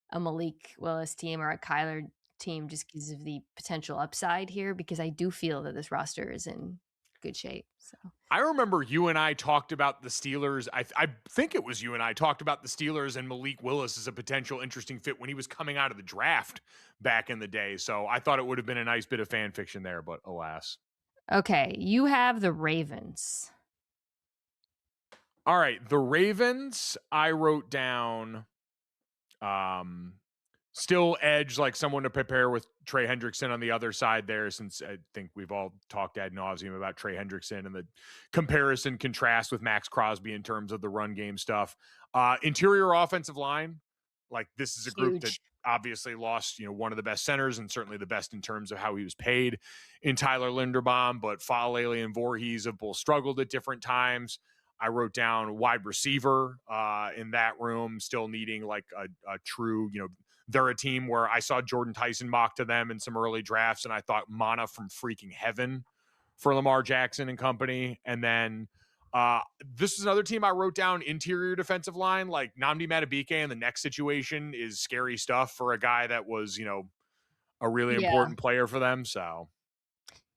a Malik Willis team or a Kyler team just because of the potential upside here because I do feel that this roster is in good shape. So I remember you and I talked about the Steelers. I think it was you and I talked about the Steelers and Malik Willis as a potential interesting fit when he was coming out of the draft back in the day. So I thought it would have been a nice bit of fan fiction there, but alas. okay, you have the Ravens. All right, the Ravens, I wrote down um still edge, like someone to prepare with Trey Hendrickson on the other side there, since I think we've all talked ad nauseum about Trey Hendrickson and the comparison contrast with Max Crosby in terms of the run game stuff. Interior offensive line, like this is a group that Huge. obviously lost, one of the best centers and certainly the best in terms of how he was paid in Tyler Linderbaum, but Faalele and Voorhees have both struggled at different times. I wrote down wide receiver in that room, still needing like a true, they're a team where I saw Jordan Tyson mock to them in some early drafts, and I thought mana from freaking heaven for Lamar Jackson and company. And then this is another team I wrote down interior defensive line, like Nnamdi Madubuike, and the next situation is scary stuff for a guy that was, a really Yeah. important player for them. So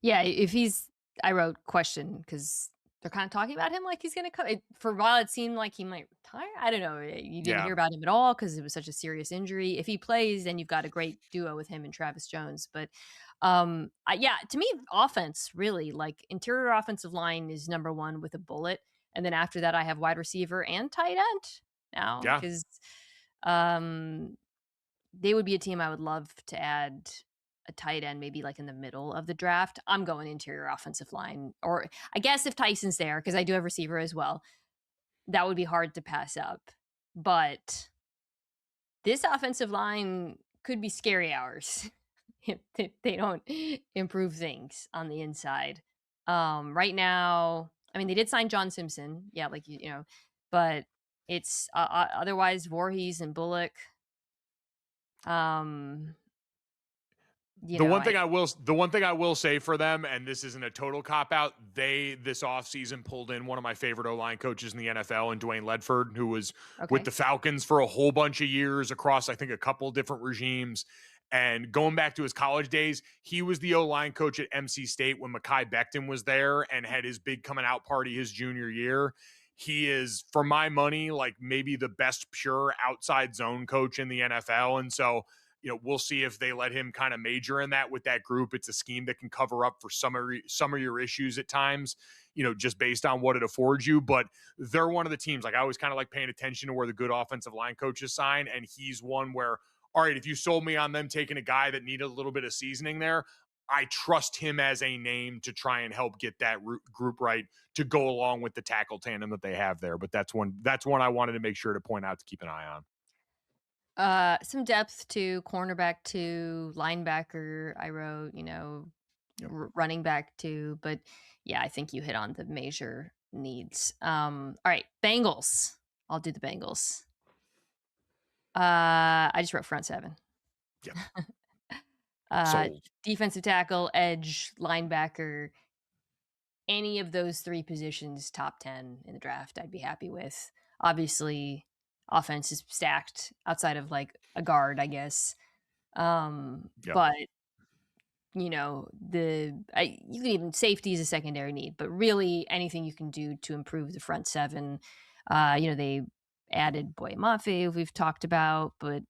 Yeah, if he's, I wrote question because they're kind of talking about him like he's going to come. For a while, it seemed like he might retire. I don't know. You didn't yeah, hear about him at all because it was such a serious injury. If he plays, then you've got a great duo with him and Travis Jones. But yeah, to me, offense really like interior offensive line is number one with a bullet, and then after that, I have wide receiver and tight end now yeah. because um, they would be a team I would love to add a tight end, maybe like in the middle of the draft. I'm going interior offensive line, or I guess if Tyson's there, because I do have receiver as well, that would be hard to pass up. But this offensive line could be scary hours if they don't improve things on the inside. Right now, I mean, they did sign John Simpson, yeah, like but it's otherwise Voorhees and Bullock. Um, The one I thing I will say for them, and this isn't a total cop out, they this offseason pulled in one of my favorite O-line coaches in the NFL, and Dwayne Ledford, who was with okay. the Falcons for a whole bunch of years across, I think, a couple different regimes. And going back to his college days, he was the O-line coach at MC State when Mekhi Becton was there and had his big coming out party his junior year. He is, for my money, like maybe the best pure outside zone coach in the NFL. And so we'll see if they let him kind of major in that with that group. It's a scheme that can cover up for some of your issues at times, just based on what it affords you. But they're one of the teams, like I always kind of like paying attention to where the good offensive line coaches sign. And he's one where, all right, if you sold me on them taking a guy that needed a little bit of seasoning there, I trust him as a name to try and help get that group right to go along with the tackle tandem that they have there. But that's one I wanted to make sure to point out to keep an eye on. Some depth to cornerback to linebacker. I wrote, Yep. running back to, but yeah, I think you hit on the major needs. All right, Bengals. I'll do the Bengals. I just wrote front seven. Yep. uh, Sold. defensive tackle, edge, linebacker. Any of those three positions, top 10 in the draft, I'd be happy with. Obviously, offense is stacked outside of like a guard, I guess. Yep. But you can even safety is a secondary need, but really anything you can do to improve the front seven. They added Boye Mafe, we've talked about, but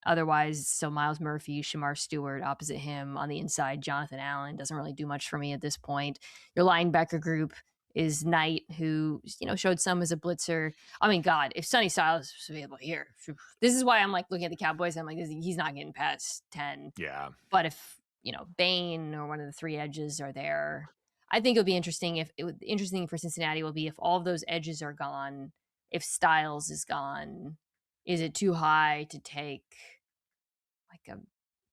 otherwise, so Miles Murphy, Shamar Stewart opposite him on the inside. Jonathan Allen doesn't really do much for me at this point. Your linebacker group is Knight, who showed some as a blitzer. I mean, God, if Sonny Styles was available here, this is why I'm like looking at the Cowboys. I'm like, he's not getting past 10. Yeah. But if Bain or one of the three edges are there, I think it'll be interesting. Interesting for Cincinnati will be if all of those edges are gone. If Styles is gone, is it too high to take like a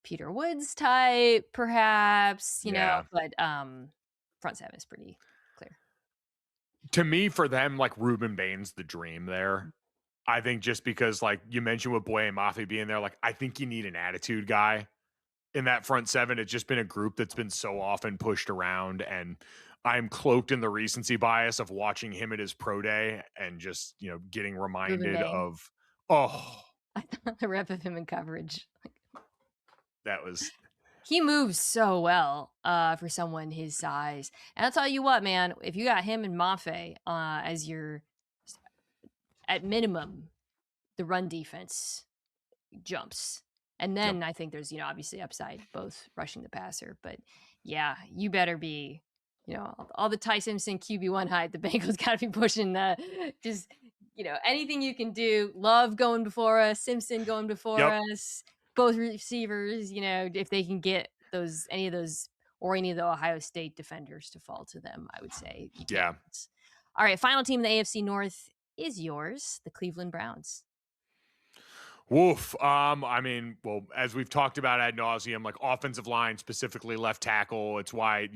Peter Woods type, perhaps? Yeah. But front seven is pretty clear. To me, for them, like Ruben Bain's the dream there. I think just because, like you mentioned with Boye and Mafe being there, like I think you need an attitude guy in that front seven. It's just been a group that's been so often pushed around, and I'm cloaked in the recency bias of watching him at his pro day and just, getting Ruben reminded Bain. of, oh, I thought the rep of him in coverage. that was He moves so well for someone his size. And I'll tell you what, man, if you got him and Mafe as your, at minimum, the run defense jumps. And Yep. then I think there's, obviously upside, both rushing the passer. But yeah, you better be, all the Ty Simpson QB1 height, the Bengals got to be pushing just, anything you can do. Love going before us, Simpson going before Yep. us, both receivers, if they can get any of those or any of the Ohio State defenders to fall to them, I would say you Yeah. can't. All right, final team in the AFC North is yours, the Cleveland Browns. Woof. I mean, well, as we've talked about ad nauseum, like offensive line, specifically left tackle, it's why,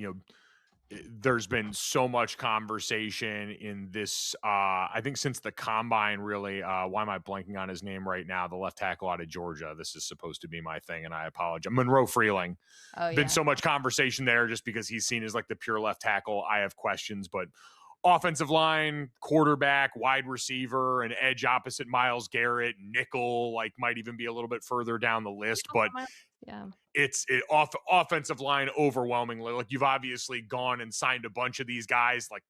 there's been so much conversation in this, I think since the combine, really. Why am I blanking on his name right now? The left tackle out of Georgia. This is supposed to be my thing, and I apologize. Monroe Freeling. Oh, yeah. Been so much conversation there just because he's seen as like the pure left tackle. I have questions, but offensive line, quarterback, wide receiver, an edge opposite Myles Garrett, nickel, like might even be a little bit further down the list, but yeah, it's offensive line overwhelmingly. Like you've obviously gone and signed a bunch of these guys. Like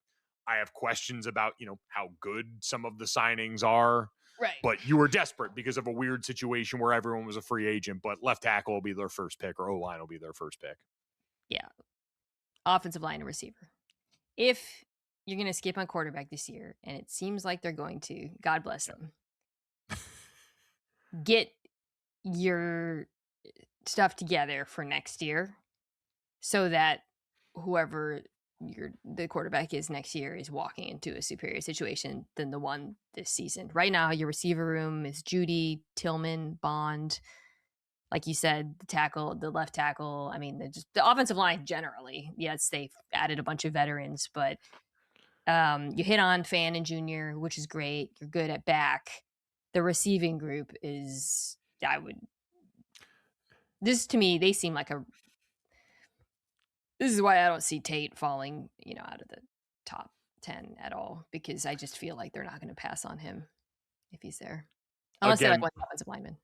I have questions about, how good some of the signings are. right. But you were desperate because of a weird situation where everyone was a free agent, but left tackle will be their first pick or O-line will be their first pick. Yeah. Offensive line and receiver. If you're going to skip on quarterback this year, and it seems like they're going to, God bless them, get your stuff together for next year so that whoever the quarterback is next year is walking into a superior situation than the one this season. Right now, your receiver room is Judy, Tillman, Bond. Like you said, the left tackle. I mean, the offensive line generally. Yes, they've added a bunch of veterans, but you hit on Fan and Junior, which is great. You're good at back. The receiving group is, to me, they seem like this is why I don't see Tate falling, out of the top 10 at all, because I just feel like they're not going to pass on him if he's there. Unless they're like one offensive lineman.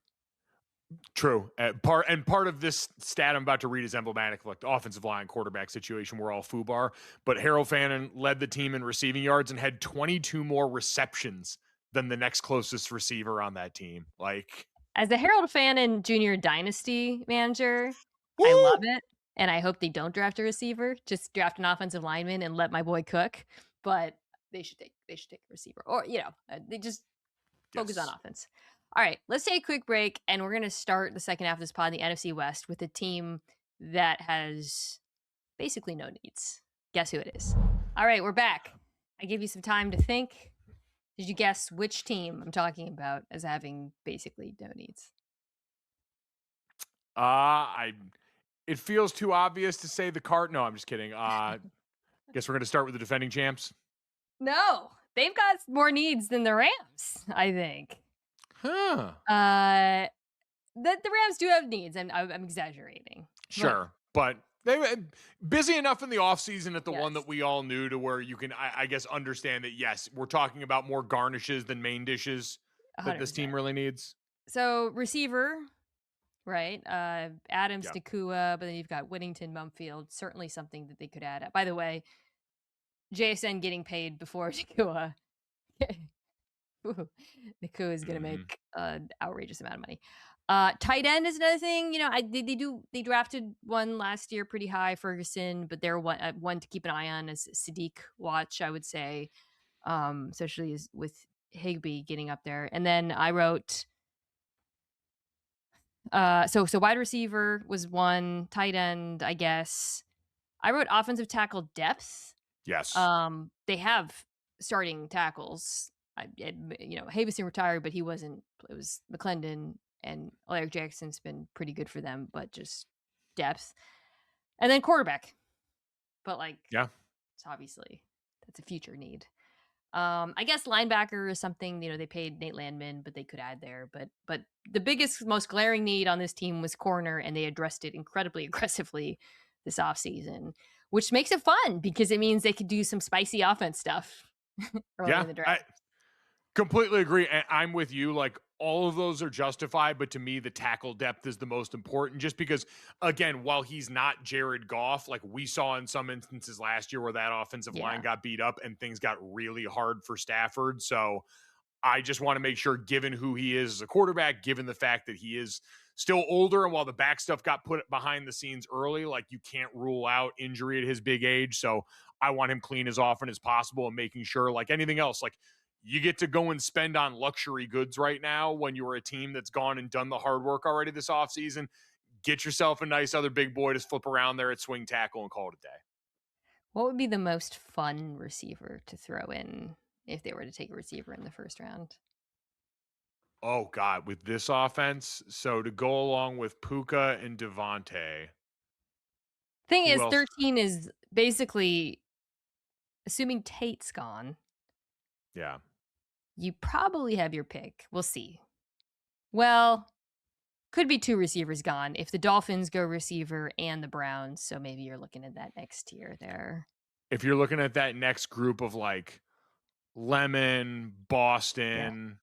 True. Part of this stat I'm about to read is emblematic of like the offensive line quarterback situation. We're all FUBAR, but Harold Fannin led the team in receiving yards and had 22 more receptions than the next closest receiver on that team. Like, as the Harold Fannin Jr. dynasty manager, woo! I love it. And I hope they don't draft a receiver. Just draft an offensive lineman and let my boy cook. But they should take a receiver. Or, they just focus on offense. All right, let's take a quick break, and we're going to start the second half of this pod in the NFC West with a team that has basically no needs. Guess who it is? All right, we're back. I gave you some time to think. Did you guess which team I'm talking about as having basically no needs? It feels too obvious to say the Card. No, I'm just kidding. Guess we're going to start with the defending champs. No, they've got more needs than the Rams, I think. Huh. The Rams do have needs. I'm exaggerating. Sure, but they were busy enough in the offseason at the one that we all knew to where you can, I guess, understand that, yes, we're talking about more garnishes than main dishes that 100%. this team really needs. So receiver, right? Adams, Nakua, but then you've got Whittington, Mumfield. Certainly something that they could add. By the way, JSN getting paid before Nakua. Nakua is going to make an outrageous amount of money. Tight end is another thing. They drafted one last year pretty high, Ferguson, but they're one to keep an eye on as Sadiq watch, I would say, especially with Higbee getting up there. And then I wrote, so wide receiver was one, tight end, I guess. I wrote offensive tackle depth. Yes. They have starting tackles. Havison retired, but he wasn't. It was McClendon, and Eric Jackson's been pretty good for them, but just depth. And then quarterback. But it's obviously that's a future need. I guess linebacker is something, they paid Nate Landman, but they could add there. But the biggest, most glaring need on this team was corner, and they addressed it incredibly aggressively this offseason, which makes it fun because it means they could do some spicy offense stuff early in the draft. Completely agree. And I'm with you. Like all of those are justified, but to me, the tackle depth is the most important just because, again, while he's not Jared Goff, like we saw in some instances last year where that offensive line Yeah. got beat up and things got really hard for Stafford. So I just want to make sure, given who he is as a quarterback, given the fact that he is still older, and while the back stuff got put behind the scenes early, like you can't rule out injury at his big age. So I want him clean as often as possible and making sure, like anything else, like you get to go and spend on luxury goods right now when you're a team that's gone and done the hard work already this offseason. Get yourself a nice other big boy to flip around there at swing tackle and call it a day. What would be the most fun receiver to throw in if they were to take a receiver in the first round? Oh, God, with this offense. So to go along with Puka and Devontae, Thing who is, else? 13 is basically assuming Tate's gone. Yeah. You probably have your pick. We'll see. Well, could be 2 receivers gone if the Dolphins go receiver and the Browns. So maybe you're looking at that next tier there. If you're looking at that next group of like Lemon, Yeah. Boston,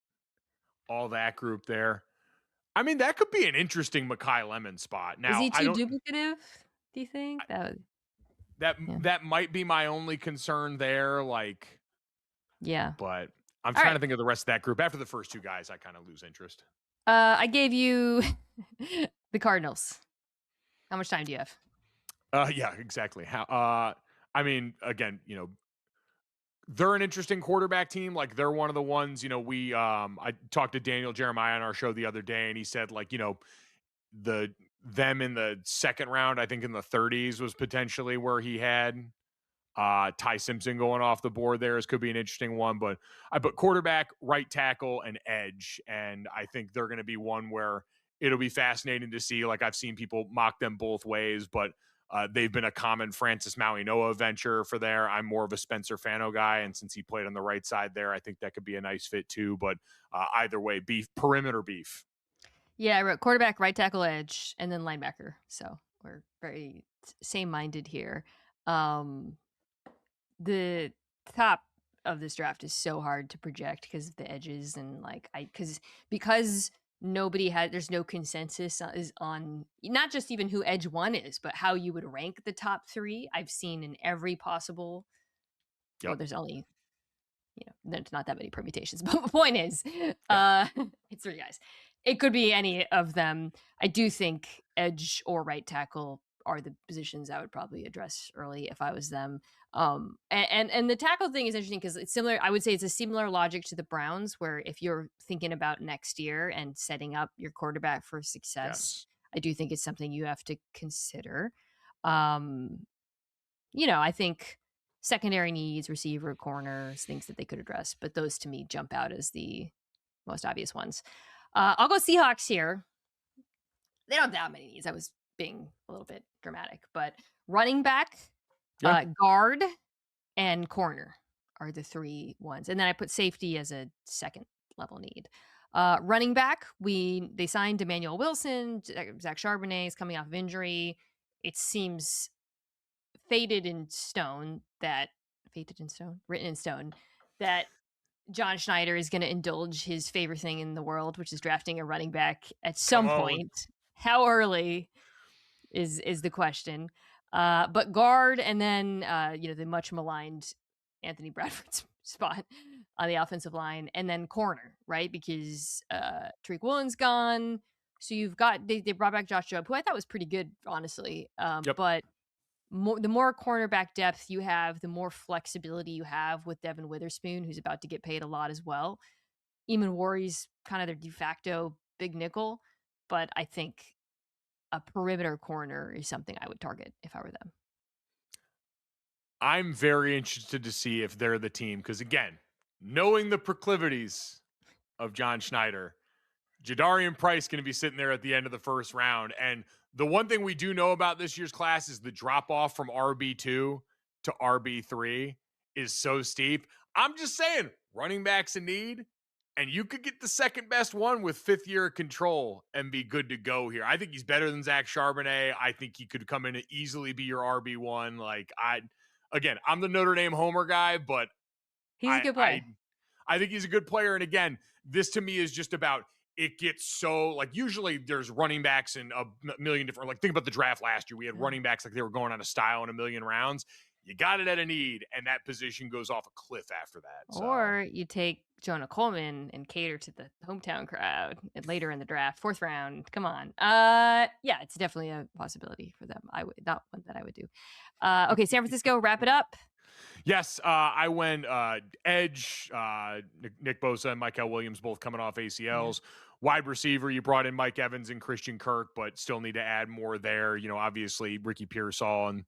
all that group there, I mean, that could be an interesting Makai Lemon spot. Is Now, he I too don't duplicative? Do you think that would? that Yeah. that might be my only concern there. Like, Yeah. but I'm All trying right. to think of the rest of that group. After the first 2 guys, I kind of lose interest. I gave you the Cardinals. How much time do you have? Yeah, exactly. I mean, again, they're an interesting quarterback team. Like they're one of the ones, I talked to Daniel Jeremiah on our show the other day, and he said, like, them in the second round, I think in the 30s was potentially where he had Ty Simpson going off the board there. Could be an interesting one, but I put quarterback, right tackle, and edge. And I think they're going to be one where it'll be fascinating to see. Like I've seen people mock them both ways, but they've been a common Francis Maui Noah venture for there. I'm more of a Spencer Fano guy, and since he played on the right side there, I think that could be a nice fit too. But either way, perimeter beef. Yeah, I wrote quarterback, right tackle, edge, and then linebacker. So we're very same minded here. Um, the top of this draft is so hard to project because of the edges and like because nobody had there's no consensus is on not just even who edge one is, but how you would rank the top 3. I've seen in every possible. Well, Yep. there's only there's not that many permutations. But the point is, Yeah. it's 3 guys. It could be any of them. I do think edge or right tackle are the positions I would probably address early if I was them. And the tackle thing is interesting because it's similar. I would say it's a similar logic to the Browns, where if you're thinking about next year and setting up your quarterback for success, Yes. I do think it's something you have to consider. I think secondary needs, receiver, corners, things that they could address, but those to me jump out as the most obvious ones. I'll go Seahawks here. They don't have that many needs. I was being a little bit dramatic, but running back, Yeah. guard, and corner are the 3 ones. And then I put safety as a second level need. Running back, they signed Emmanuel Wilson. Zach Charbonnet is coming off of injury. It seems written in stone, that John Schneider is going to indulge his favorite thing in the world, which is drafting a running back at some point. How early is the question. But guard, and then the much maligned Anthony Bradford's spot on the offensive line, and then corner, right? Because Tariq Woolen's gone. So you've got they brought back Josh Jobe, who I thought was pretty good, honestly. Yep. But the more cornerback depth you have, the more flexibility you have with Devin Witherspoon, who's about to get paid a lot as well. Eamon Warry's kind of their de facto big nickel, but I think a perimeter corner is something I would target if I were them. I'm very interested to see if they're the team because, again, knowing the proclivities of John Schneider, Jadarian Price going to be sitting there at the end of the first round. And the one thing we do know about this year's class is the drop off from RB2 to RB3 is so steep. I'm just saying, running back's a need, and you could get the second best one with 5th year control and be good to go here. I think he's better than Zach Charbonnet. I think he could come in and easily be your RB1. Again, I'm the Notre Dame homer guy, but He's a good player. I think he's a good player. And again, this to me is just about it gets so like usually there's running backs in a million different, like think about the draft last year. We had running backs like they were going on a style in a million rounds. You got it at a need, and that position goes off a cliff after that. So Or you take Jonah Coleman and cater to the hometown crowd and later in the draft, 4th round. Come on. Yeah, it's definitely a possibility for them. Not one that I would do. Okay, San Francisco, wrap it up. yes, I went edge, Nick Bosa and Mike Williams both coming off ACLs. Yeah. Wide receiver, you brought in Mike Evans and Christian Kirk, but still need to add more there. Obviously Ricky Pearsall and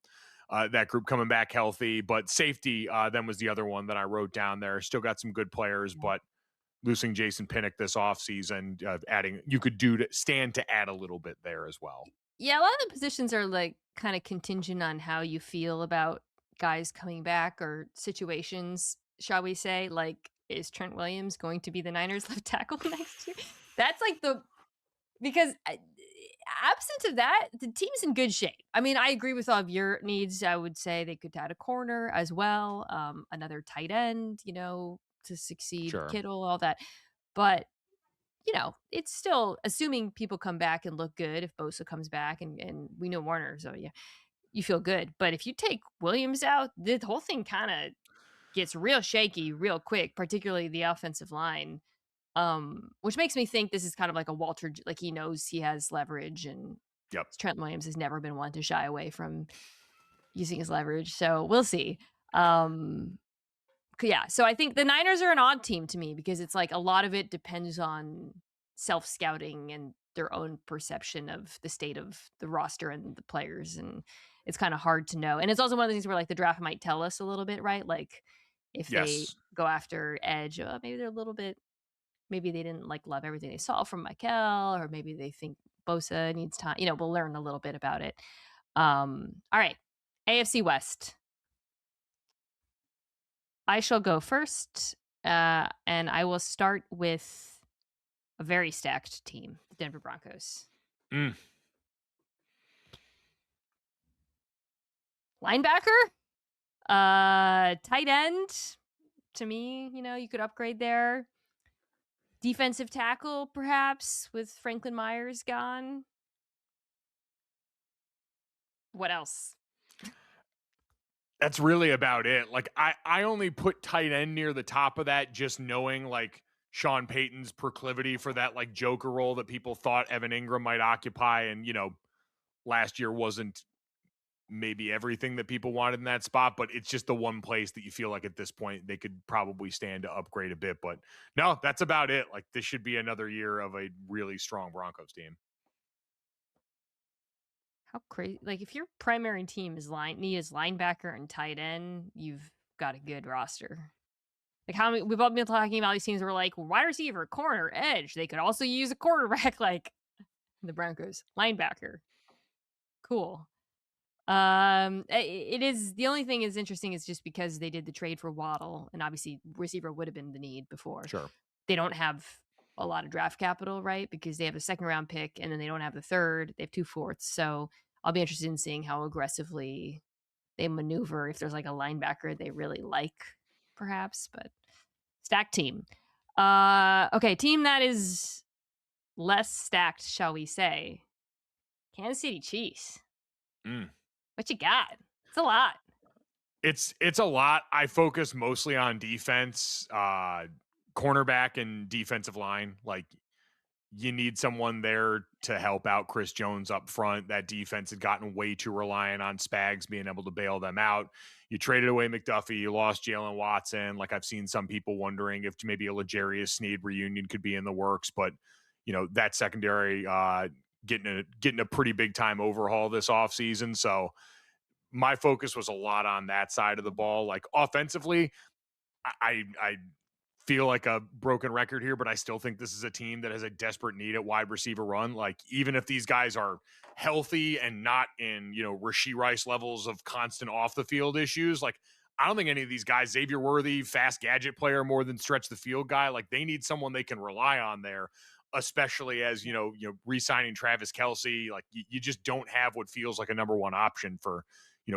that group coming back healthy. But safety then was the other one that I wrote down there. Still got some good players, but losing Jason Pinnock this offseason, adding, you could stand to add a little bit there as well. Yeah, a lot of the positions are like kind of contingent on how you feel about guys coming back or situations, shall we say. Like, is Trent Williams going to be the Niners left tackle next year? That's like because absent of that, the team's in good shape. I mean, I agree with all of your needs. I would say they could add a corner as well, another tight end, to succeed, Sure. Kittle, all that. But it's still assuming people come back and look good. If Bosa comes back and we know Warner, so yeah, you feel good. But if you take Williams out, the whole thing kind of gets real shaky real quick, particularly the offensive line. Which makes me think this is kind of like a Walter, like he knows he has leverage, and Trent Williams has never been one to shy away from using his leverage. So we'll see. Yeah, so I think the Niners are an odd team to me because it's like a lot of it depends on self-scouting and their own perception of the state of the roster and the players, and it's kind of hard to know. And it's also one of the things where like the draft might tell us a little bit, right? Like if they go after edge, maybe they're a little bit, maybe they didn't like love everything they saw from Michael, or maybe they think Bosa needs time. We'll learn a little bit about it. All right, AFC West. I shall go first, and I will start with a very stacked team, the Denver Broncos. Linebacker, tight end. To me, you could upgrade there. Defensive tackle, perhaps, with Franklin Myers gone. What else? That's really about it. Like I only put tight end near the top of that, just knowing like Sean Payton's proclivity for that like joker role that people thought Evan Ingram might occupy. And, last year wasn't maybe everything that people wanted in that spot, but it's just the one place that you feel like at this point they could probably stand to upgrade a bit. But no, that's about it. Like this should be another year of a really strong Broncos team. How crazy! Like if your primary team is linebacker and tight end, you've got a good roster. Like how many we've all been talking about these teams were like wide receiver, corner, edge. They could also use a quarterback, like the Broncos linebacker. Cool. It is the only thing is interesting is just because they did the trade for Waddle, and obviously receiver would have been the need before. Sure. They don't have a lot of draft capital, right? Because they have a 2nd round pick, and then they don't have the 3rd. They have 2 fourths. So I'll be interested in seeing how aggressively they maneuver if there's like a linebacker they really like, perhaps. But stacked team. Okay, team that is less stacked, shall we say? Kansas City Chiefs. What you got? It's a lot. It's a lot. I focus mostly on defense, cornerback and defensive line. Like you need someone there to help out Chris Jones up front. That defense had gotten way too reliant on Spags being able to bail them out. You traded away McDuffie. You lost Jalen Watson. Like I've seen some people wondering if maybe a L'Jarius Sneed reunion could be in the works, but that secondary getting a pretty big time overhaul this offseason. So my focus was a lot on that side of the ball. Like offensively, I feel like a broken record here, but I still think this is a team that has a desperate need at wide receiver run. Like even if these guys are healthy and not in, Rashee Rice levels of constant off the field issues, like I don't think any of these guys, Xavier Worthy, fast gadget player more than stretch the field guy, like they need someone they can rely on there, especially as, re-signing Travis Kelce. Like you just don't have what feels like a number one option for,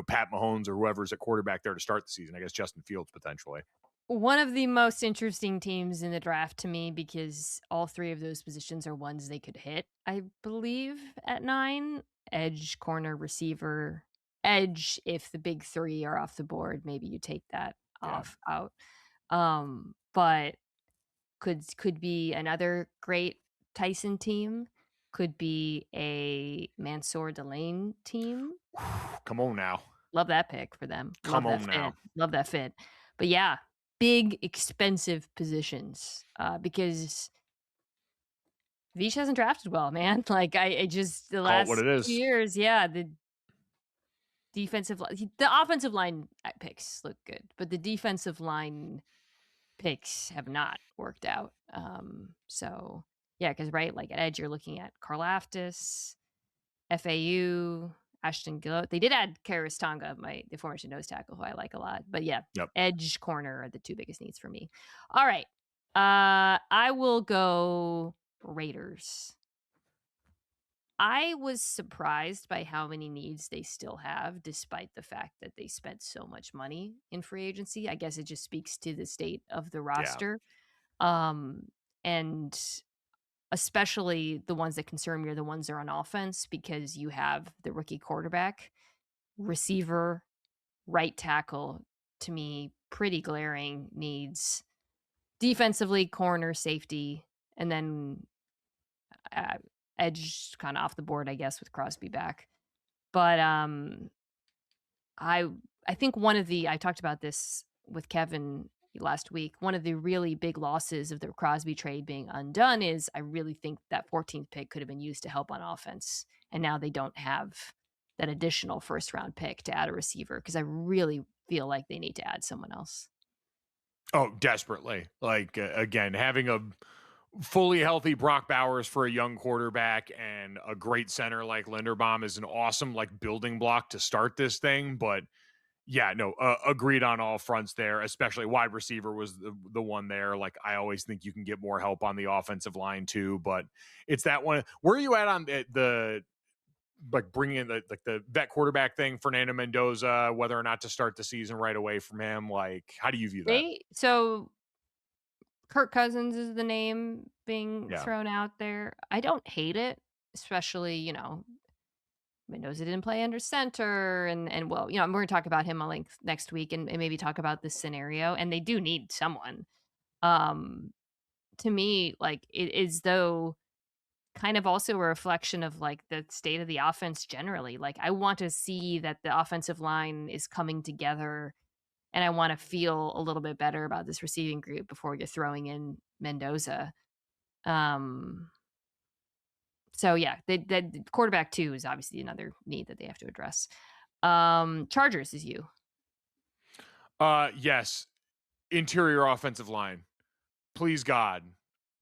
Pat Mahomes or whoever's at quarterback there to start the season. I guess Justin Fields potentially. One of the most interesting teams in the draft to me because all three of those positions are ones they could hit, I believe, at 9. Edge, corner, receiver. Edge, if the big 3 are off the board, maybe you take that Yeah. out. But could be another great Tyson team, could be a Mansour Delane team. Come on now. Love that pick for them. Come on now. Love that fit. But yeah, big expensive positions, because Vish hasn't drafted well, man. Like, I just the Call it what last it 2 is. years, yeah, the offensive line, picks look good, but the defensive line picks have not worked out. So yeah, because right, like, at edge, you're looking at Karlaftis, FAU, Ashton Gillot. They did add Karis Tonga, the aforementioned nose tackle, who I like a lot. But yeah, Yep. edge, corner are the 2 biggest needs for me. All right. I will go Raiders. I was surprised by how many needs they still have, despite the fact that they spent so much money in free agency. I guess it just speaks to the state of the Yeah. roster. And especially the ones that concern me are the ones that are on offense because you have the rookie quarterback, receiver, right tackle, to me, pretty glaring needs. Defensively, corner, safety, and then uh, edge kind of off the board, I guess, with Crosby back. But I I think I talked about this with Kevin last week. One of the really big losses of the Crosby trade being undone is I really think that 14th pick could have been used to help on offense, and now they don't have that additional first round pick to add a receiver because I really feel like they need to add someone else. Oh, desperately. Like, again, having a fully healthy Brock Bowers for a young quarterback and a great center like Linderbaum is an awesome, like, building block to start this thing. But yeah, no, agreed on all fronts there, especially wide receiver was the one there. Like, I always think you can get more help on the offensive line too, but it's that one. Where are you at on the like bringing in the vet quarterback thing, Fernando Mendoza, whether or not to start the season right away from him? Like, how do you view that? So Kirk Cousins is the name being Yeah. thrown out there. I don't hate it, especially, Mendoza didn't play under center and well, we're gonna talk about him at length next week and maybe talk about this scenario. And they do need someone. Um, to me, like it is though kind of also a reflection of like the state of the offense generally. Like I want to see that the offensive line is coming together and I want to feel a little bit better about this receiving group before you're throwing in Mendoza. Um, so yeah, the quarterback too is obviously another need that they have to address. Chargers is you. Yes. Interior offensive line. Please God.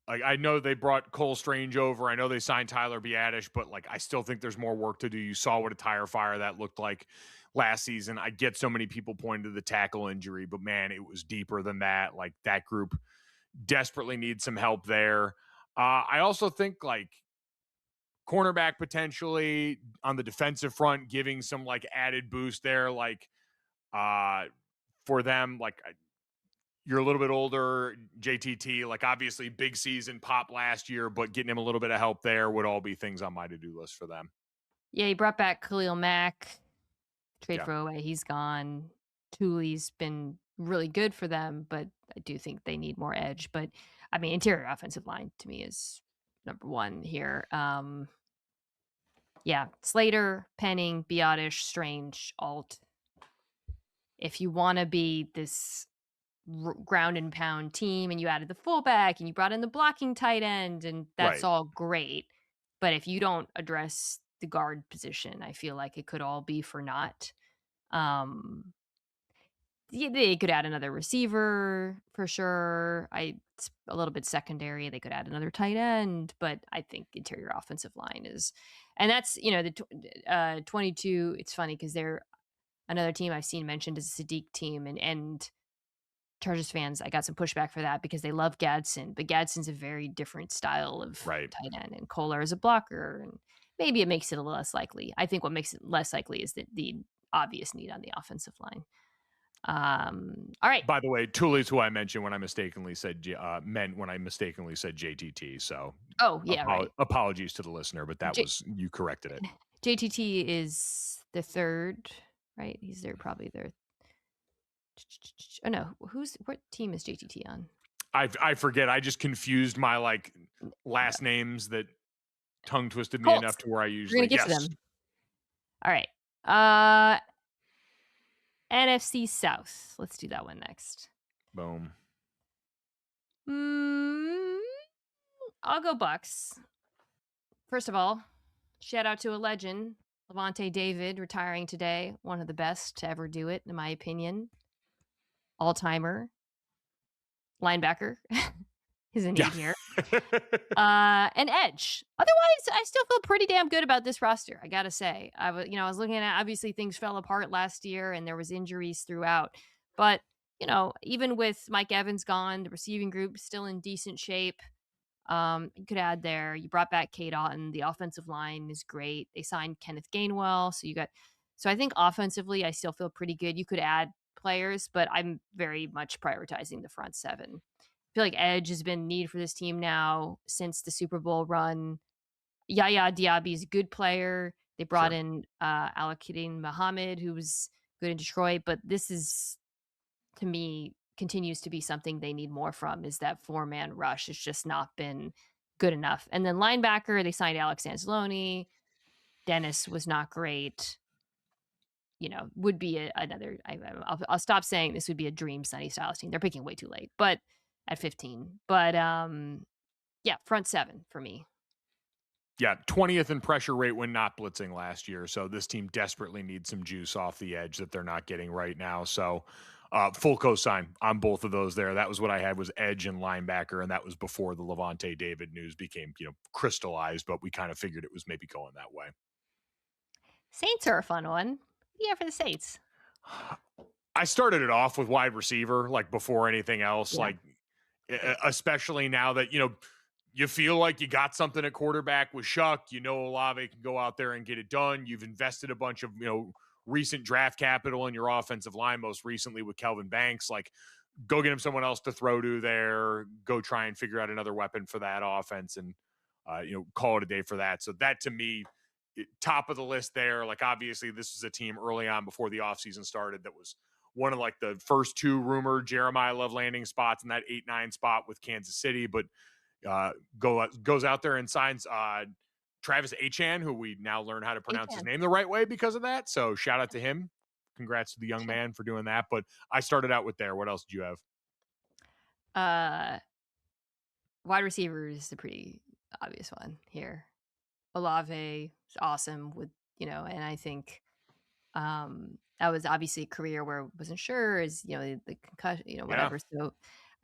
Like, I know they brought Cole Strange over. I know they signed Tyler Biadasz, but like I still think there's more work to do. You saw what a tire fire that looked like last season. I get so many people pointing to the tackle injury, but man, it was deeper than that. Like that group desperately needs some help there. I also think like cornerback potentially on the defensive front, giving some like added boost there, like uh for them, like you're a little bit older, JTT, like obviously big season pop last year, but getting him a little bit of help there would all be things on my to-do list for them. Yeah, he brought back Khalil Mack. Trade Yeah. for away. He's gone. Thule's been really good for them, but I do think they need more edge. But I mean, interior offensive line to me is number one here. Yeah, Slater, Penning, Biotish, Strange, Alt. If you want to be this ground and pound team and you added the fullback and you brought in the blocking tight end and that's Right. all great. But if you don't address the guard position, I feel like it could all be for naught. Um, yeah, they could add another receiver for sure. It's a little bit secondary. They could add another tight end, but I think interior offensive line is, and that's the 22. It's funny because they're another team I've seen mentioned as a Sadiq team, and Chargers fans, I got some pushback for that because they love Gadsden, but Gadsden's a very different style of Right. tight end, and Kohler is a blocker, and maybe it makes it a little less likely. I think what makes it less likely is the obvious need on the offensive line. All right. By the way, Tuli's who I mentioned when I mistakenly said JTT. So Oh, yeah, right. apologies to the listener, but that J- was, you corrected it. JTT is the third, right? He's there, probably there. Oh no, what team is JTT on? I forget. I just confused my like last names that tongue twisted me Colts. enough to where I We're gonna usually, get to yes. them. All right. Uh, NFC South. Let's do that one next. Boom. I'll go Bucks. First of all, shout out to a legend, Levante David, retiring today. One of the best to ever do it, in my opinion. All-timer. Linebacker. His name here. An edge. Otherwise, I still feel pretty damn good about this roster. I gotta say, I was looking at, obviously things fell apart last year and there was injuries throughout, but even with Mike Evans gone, the receiving group is still in decent shape. You could add there. You brought back Kate Otten. The offensive line is great. They signed Kenneth Gainwell, so I think offensively, I still feel pretty good. You could add players, but I'm very much prioritizing the front seven. I feel like edge has been need for this team now since the Super Bowl run. Yaya Diaby is a good player. They brought Sure. in Al-Qadim Muhammad, who was good in Detroit, but this is, to me, continues to be something they need more from, is that four-man rush. It's just not been good enough. And then linebacker, they signed Alex Anzalone. Dennis was not great. Would be another. I'll stop saying this would be a dream Sunny Styles team. They're picking way too late, but at 15. But yeah, front seven for me. Yeah, 20th in pressure rate when not blitzing last year. So this team desperately needs some juice off the edge that they're not getting right now. So full cosign on both of those there. That was what I had, was edge and linebacker, and that was before the Levante David news became, crystallized, but we kind of figured it was maybe going that way. Saints are a fun one. Yeah, for the Saints. I started it off with wide receiver, like before anything else, Yeah. especially now that, you feel like you got something at quarterback with Shuck. Olave can go out there and get it done. You've invested a bunch of, recent draft capital in your offensive line, most recently with Kelvin Banks. Like, go get him someone else to throw to there. Go try and figure out another weapon for that offense and, call it a day for that. So that, to me, top of the list there. Like, obviously, this was a team early on before the offseason started that was one of like the first two rumored Jeremiah Love landing spots in that 8-9 spot with Kansas City, but goes out there and signs Travis Achan, who we now learn how to pronounce his name the right way because of that. So shout out to him. Congrats to the young man for doing that. But I started out with there. What else did you have? Wide receiver is the pretty obvious one here. Olave is awesome and I think that was obviously a career where I wasn't sure, is the concussion, whatever. Yeah. So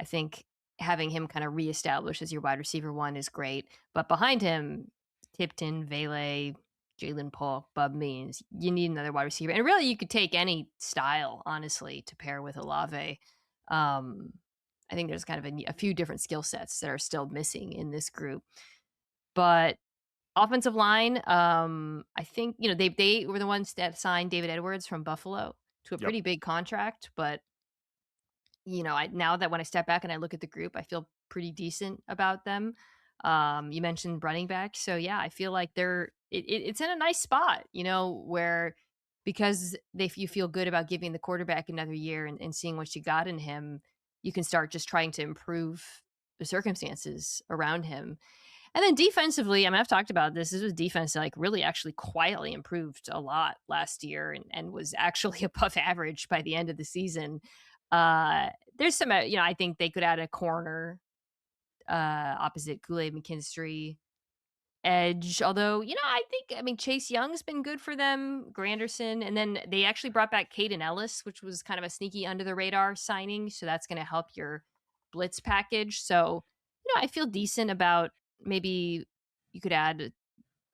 I think having him kind of reestablished as your wide receiver one is great. But behind him, Tipton, Vele, Jalen Polk, Bub Means, you need another wide receiver. And really, you could take any style, honestly, to pair with Olave. I think there's kind of a few different skill sets that are still missing in this group. But offensive line, I think, they were the ones that signed David Edwards from Buffalo to a pretty big contract. But, now that when I step back and I look at the group, I feel pretty decent about them. You mentioned running back. So, yeah, I feel like it's in a nice spot, where, because you feel good about giving the quarterback another year and seeing what you got in him, you can start just trying to improve the circumstances around him. And then defensively, I mean, I've talked about this. This was defense that really actually quietly improved a lot last year and was actually above average by the end of the season. There's some, I think they could add a corner opposite Kool-Aid McKinstry. Edge, although, I mean, Chase Young's been good for them, Granderson, and then they actually brought back Caden Ellis, which was kind of a sneaky under the radar signing. So that's going to help your blitz package. So, I feel decent about, maybe you could add a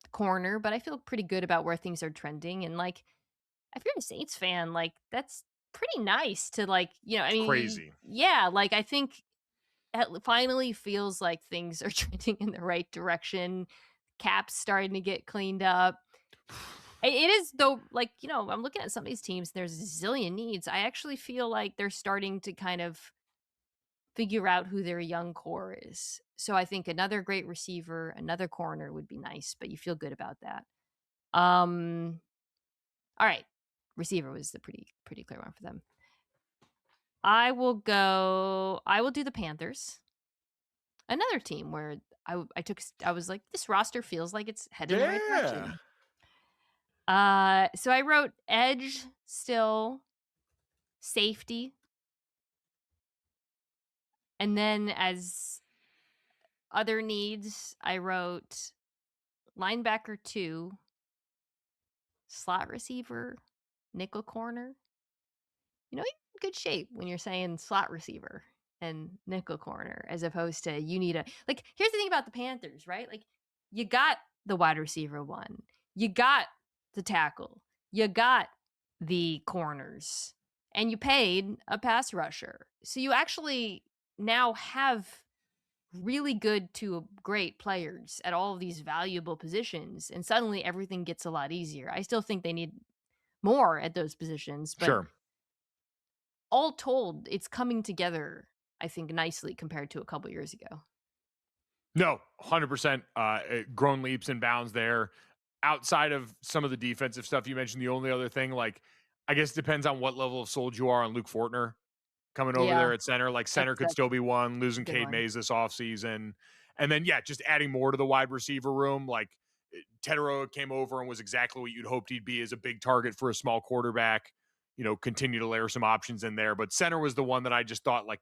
corner, but I feel pretty good about where things are trending. And if you're a Saints fan, that's pretty nice to I mean, Crazy. yeah, I think it finally feels like things are trending in the right direction. Cap's starting to get cleaned up. It is though, like, I'm looking at some of these teams, there's a zillion needs. I actually feel like they're starting to kind of figure out who their young core is. So I think another great receiver, another corner would be nice, but you feel good about that. Um, all right. Receiver was the pretty clear one for them. I will do the Panthers. Another team where I was like, this roster feels like it's headed in the right Yeah. direction. So I wrote edge still, safety, and then as other needs, I wrote linebacker 2, slot receiver, nickel corner. You're in good shape when you're saying slot receiver and nickel corner as opposed to you need a like here's the thing about the Panthers, right? Like you got the wide receiver 1. You got the tackle. You got the corners and you paid a pass rusher. So you actually now have really good to great players at all of these valuable positions and suddenly everything gets a lot easier. I still think they need more at those positions, but Sure. all told, it's coming together, I think, nicely compared to a couple years ago. No, 100%, grown leaps and bounds there. Outside of some of the defensive stuff you mentioned, the only other thing, like, I guess it depends on what level of sold you are on Luke Fortner coming over Yeah, there at center. Like, center could that's still be one, a losing good Cade one. Mays this offseason. And then, yeah, just adding more to the wide receiver room. Like, Tedero came over and was exactly what you'd hoped he'd be as a big target for a small quarterback. Continue to layer some options in there. But center was the one that I just thought, like,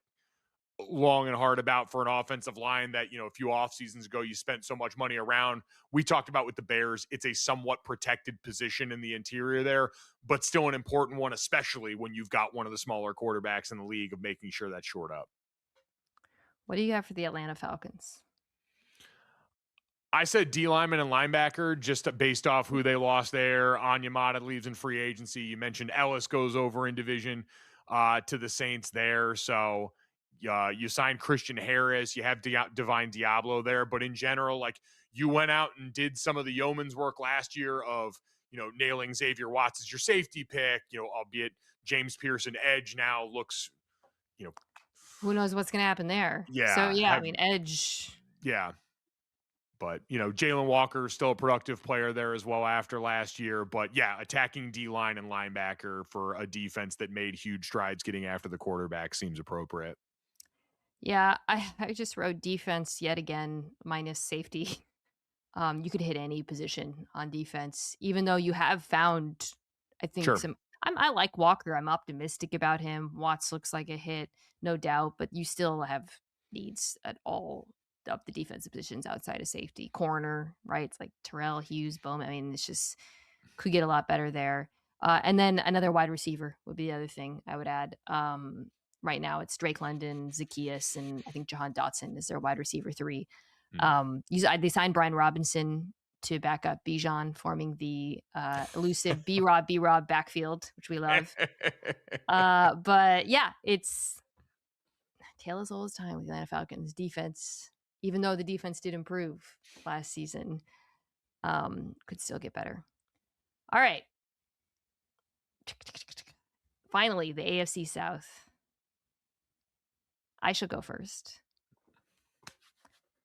long and hard about for an offensive line that, a few off seasons ago, you spent so much money around. We talked about with the Bears, it's a somewhat protected position in the interior there, but still an important one, especially when you've got one of the smaller quarterbacks in the league of making sure that's shored up. What do you have for the Atlanta Falcons? I said D lineman and linebacker just based off who they lost there. Onyemata leaves in free agency. You mentioned Ellis goes over in division to the Saints there. So you signed Christian Harris. You have Divine Diablo there. But in general, like you went out and did some of the yeoman's work last year of, nailing Xavier Watts as your safety pick, albeit James Pearson edge now looks, you know, Who knows what's going to happen there? So, yeah, yeah, I mean, edge. yeah. But, Jalen Walker is still a productive player there as well after last year. But yeah, attacking D line and linebacker for a defense that made huge strides getting after the quarterback seems appropriate. Yeah, I just wrote defense yet again, minus safety. You could hit any position on defense, even though you have found, I think, Sure. some. I like Walker. I'm optimistic about him. Watts looks like a hit, no doubt, but you still have needs at all of the defensive positions outside of safety. Corner, right? It's like Terrell, Hughes, Bowman. I mean, it's just could get a lot better there. And then another wide receiver would be the other thing I would add. Right now, it's Drake London, Zacchaeus, and I think Jahan Dotson is their wide receiver 3. Mm. They signed Brian Robinson to back up Bijan, forming the elusive B-Rob backfield, which we love. But yeah, it's tale as old as time with the Atlanta Falcons defense. Even though the defense did improve last season, could still get better. All right. Finally, the AFC South. I shall go first.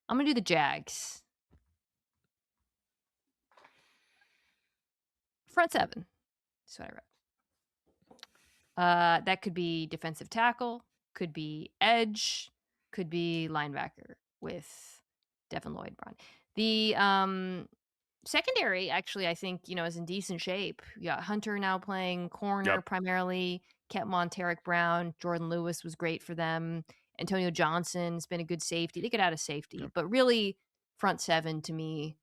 I'm going to do the Jags. Front 7. That's what I wrote. That could be defensive tackle, could be edge, could be linebacker with Devin Lloyd Brown. The secondary, actually, I think, is in decent shape. You got Hunter now playing corner Yep. primarily. Kent Monteric Brown, Jordan Lewis was great for them. Antonio Johnson's been a good safety. They get out of safety, Yep. but really, front 7 to me,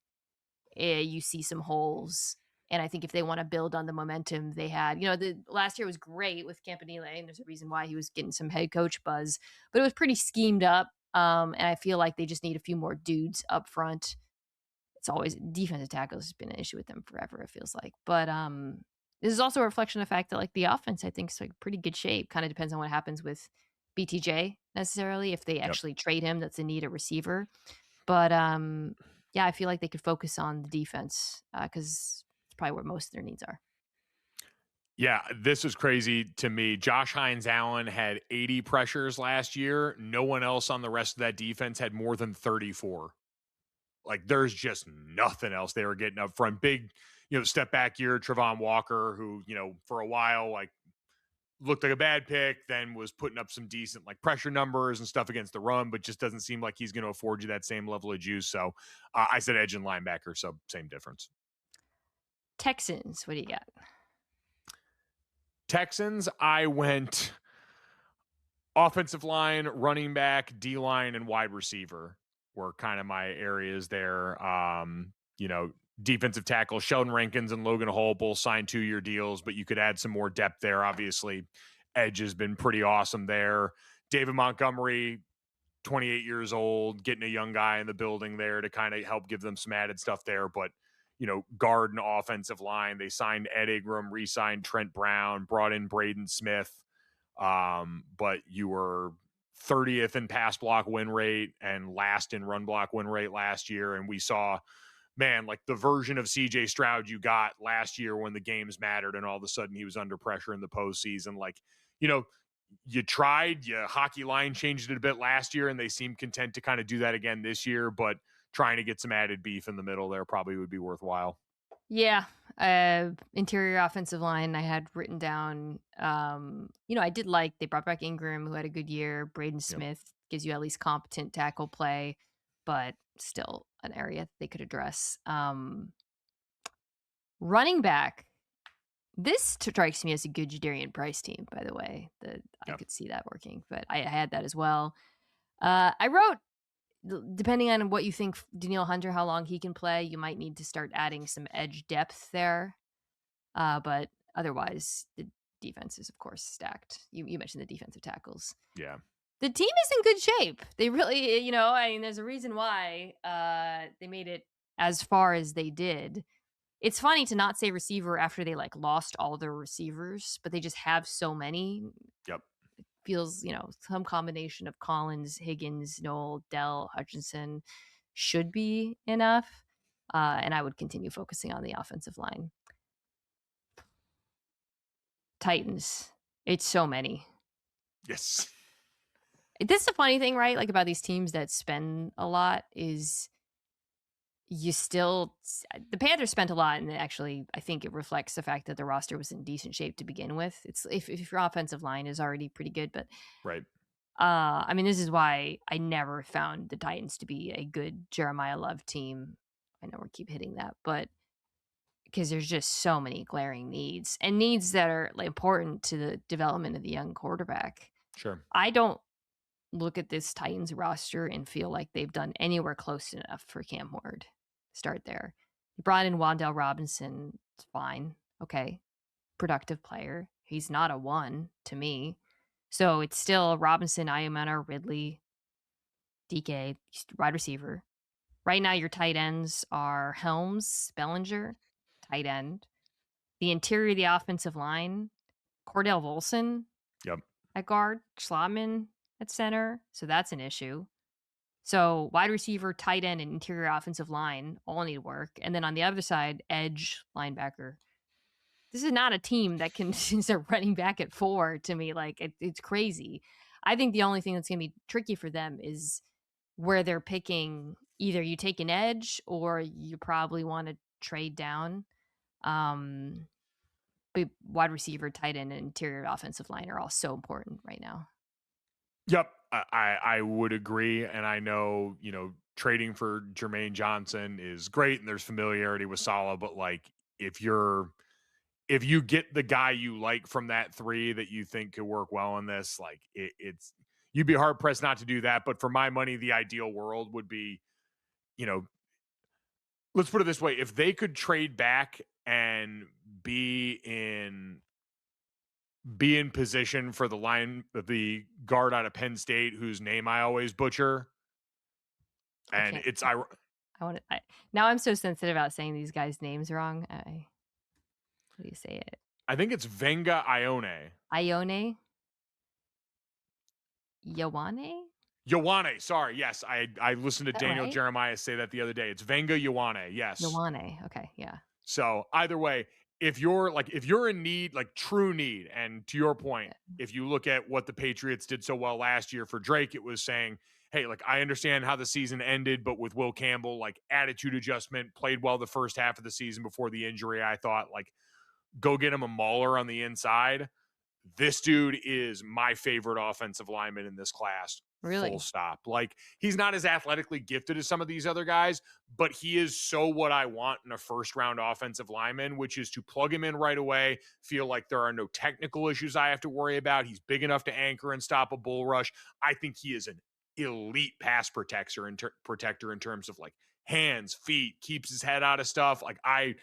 you see some holes. And I think if they want to build on the momentum they had, the last year was great with Campanile, and there's a reason why he was getting some head coach buzz, but it was pretty schemed up. And I feel like they just need a few more dudes up front. It's always defensive tackles has been an issue with them forever, it feels like. But this is also a reflection of the fact that like the offense, I think, is like pretty good shape. Kind of depends on what happens with BTJ necessarily. If they actually trade him, that's a need a receiver. But yeah, I feel like they could focus on the defense because it's probably where most of their needs are. Yeah, this is crazy to me. Josh Hines Allen had 80 pressures last year. No one else on the rest of that defense had more than 34. Like, there's just nothing else they were getting up front. Big, step back year, Travon Walker, who, for a while, like, looked like a bad pick, then was putting up some decent, like, pressure numbers and stuff against the run, but just doesn't seem like he's going to afford you that same level of juice. So I said edge and linebacker, so same difference. Texans, what do you got? Texans, I went offensive line, running back, D line, and wide receiver were kind of my areas there. Defensive tackle, Sheldon Rankins and Logan Hall both signed 2-year deals, but you could add some more depth there. Obviously, edge has been pretty awesome there. David Montgomery, 28 years old, getting a young guy in the building there to kind of help give them some added stuff there. But, guard and offensive line, they signed Ed Ingram, re-signed Trent Brown, brought in Braden Smith. But you were 30th in pass block win rate and last in run block win rate last year. And we saw, man, like the version of CJ Stroud you got last year when the games mattered and all of a sudden he was under pressure in the postseason. Like, you tried, hockey line changed it a bit last year and they seem content to kind of do that again this year, but trying to get some added beef in the middle there probably would be worthwhile. Yeah. Interior offensive line, I had written down, I did like they brought back Ingram, who had a good year. Braden Smith gives you at least competent tackle play, but still an area that they could address. Running back, this strikes me as a good Jadarian Price team, by the way. I could see that working, but I had that as well. I wrote, depending on what you think Danielle Hunter, how long he can play, you might need to start adding some edge depth there. But otherwise, the defense is, of course, stacked. You mentioned the defensive tackles. Yeah. The team is in good shape. They really, there's a reason why they made it as far as they did. It's funny to not say receiver after they lost all their receivers, but they just have so many. Yep. It feels, some combination of Collins, Higgins, Noel, Dell, Hutchinson should be enough. And I would continue focusing on the offensive line. Titans. It's so many. Yes. This is the funny thing, right? Like about these teams that spend a lot is the Panthers spent a lot, and actually I think it reflects the fact that the roster was in decent shape to begin with. It's if your offensive line is already pretty good, but right. This is why I never found the Titans to be a good Jeremiah Love team. I know we keep hitting that, but because there's just so many glaring needs and needs that are important to the development of the young quarterback. Sure. I don't look at this Titans roster and feel like they've done anywhere close enough for Cam Ward. Start there. You brought in Wan'Dale Robinson. It's fine. Okay. Productive player. He's not a 1 to me. So it's still Robinson, Ayumana, Ridley, DK, wide receiver. Right now, your tight ends are Helms, Bellinger, tight end. The interior of the offensive line, Cordell Volson at guard, Schlotman at center. So that's an issue. So wide receiver, tight end, and interior offensive line all need work. And then on the other side, edge, linebacker. This is not a team that can start running back at 4 to me. It's crazy. I think the only thing that's going to be tricky for them is where they're picking. Either you take an edge or you probably want to trade down. But wide receiver, tight end, and interior offensive line are all so important right now. Yep, I would agree, and I know trading for Jermaine Johnson is great, and there's familiarity with Saleh, but if you get the guy you like from that 3 that you think could work well in this, it's you'd be hard pressed not to do that. But for my money, the ideal world would be, let's put it this way: if they could trade back and be in position for the guard out of Penn State, whose name I always butcher. And now I'm so sensitive about saying these guys' names wrong. How do you say it? I think it's Venga Ione. Ione? Ioane? Ioane, sorry. Yes, I listened to Daniel right? Jeremiah say that the other day. It's Venga Ioane, yes. Ioane, okay, yeah. So either way, if you're in need, like true need, and to your point, if you look at what the Patriots did so well last year for Drake, it was saying, hey, like I understand how the season ended, but with Will Campbell, like attitude adjustment, played well the first half of the season before the injury. I thought like go get him a mauler on the inside. This dude is my favorite offensive lineman in this class. Full Really? stop. Like he's not as athletically gifted as some of these other guys, but he is so what I want in a first round offensive lineman, which is to plug him in right away, feel like there are no technical issues I have to worry about. He's big enough to anchor and stop a bull rush. I think he is an elite pass protector in terms of like hands, feet, keeps his head out of stuff. Like I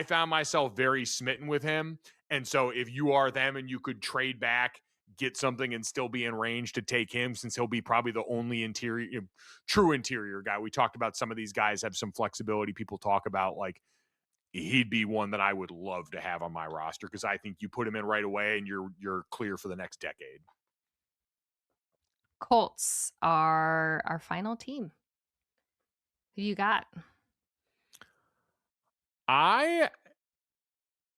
found myself very smitten with him. And so if you are them and you could trade back, get something and still be in range to take him, since he'll be probably the only interior, true interior guy. We talked about some of these guys have some flexibility. People talk about like he'd be one that I would love to have on my roster because I think you put him in right away and you're clear for the next decade. Colts are our final team. Who you got? I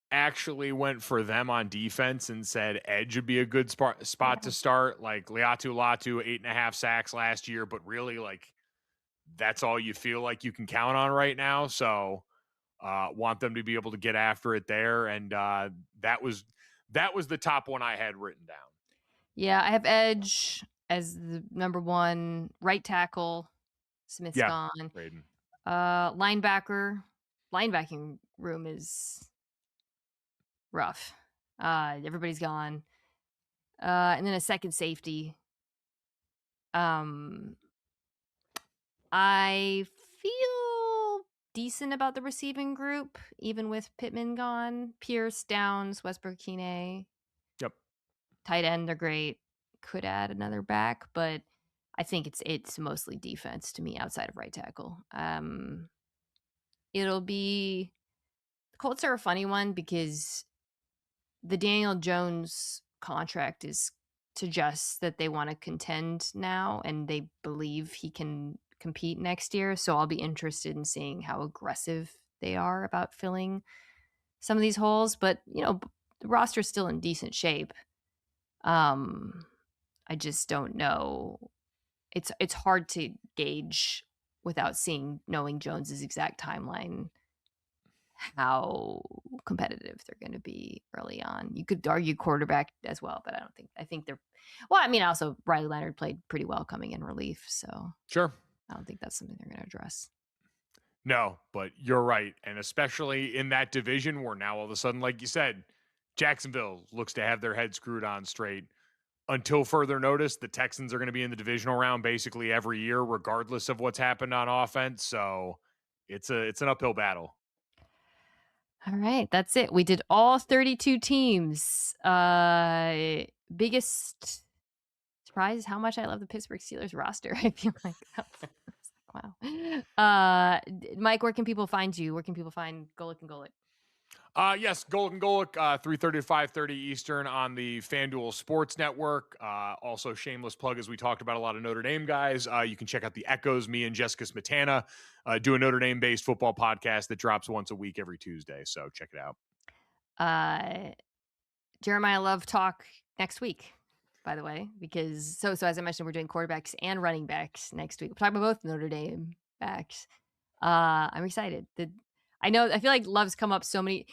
actually went for them on defense and said edge would be a good spot to start. Like Liatu Latu, 8.5 sacks last year, but really like that's all you feel like you can count on right now. So want them to be able to get after it there. And that was the top one I had written down. Yeah, I have edge as the number one. Right tackle, Smith's gone. Braden. Linebacking room is rough. Everybody's gone. And then a second safety. I feel decent about the receiving group, even with Pittman gone. Pierce, Downs, Westbrook-Kine. Yep. Tight end, they're great. Could add another back, but I think it's mostly defense to me outside of right tackle. It'll be the Colts are a funny one because the Daniel Jones contract suggests that they want to contend now and they believe he can compete next year. So I'll be interested in seeing how aggressive they are about filling some of these holes. But the roster's still in decent shape. I just don't know. It's hard to gauge without knowing Jones's exact timeline how competitive they're going to be early on. You could argue quarterback as well, but I think they're also Riley Leonard played pretty well coming in relief, so sure. I don't think that's something they're going to address. No, but you're right. And especially in that division where now all of a sudden, like you said, Jacksonville looks to have their head screwed on straight. Until further notice, the Texans are going to be in the divisional round basically every year, regardless of what's happened on offense. So it's an uphill battle. All right, that's it. We did all 32 teams. Biggest surprise is how much I love the Pittsburgh Steelers roster. I feel like wow. Mike, where can people find you? Where can people find Golic and Golic? Yes, Golic and Golic, 3:30 to 5:30 Eastern on the FanDuel Sports Network. Also, shameless plug, as we talked about a lot of Notre Dame guys. You can check out the Echoes. Me and Jessica Smetana do a Notre Dame-based football podcast that drops once a week every Tuesday. So check it out. Jeremiah Love talk next week, by the way, because so as I mentioned, we're doing quarterbacks and running backs next week. We're talking about both Notre Dame backs. I'm excited. I feel like Love's come up so many.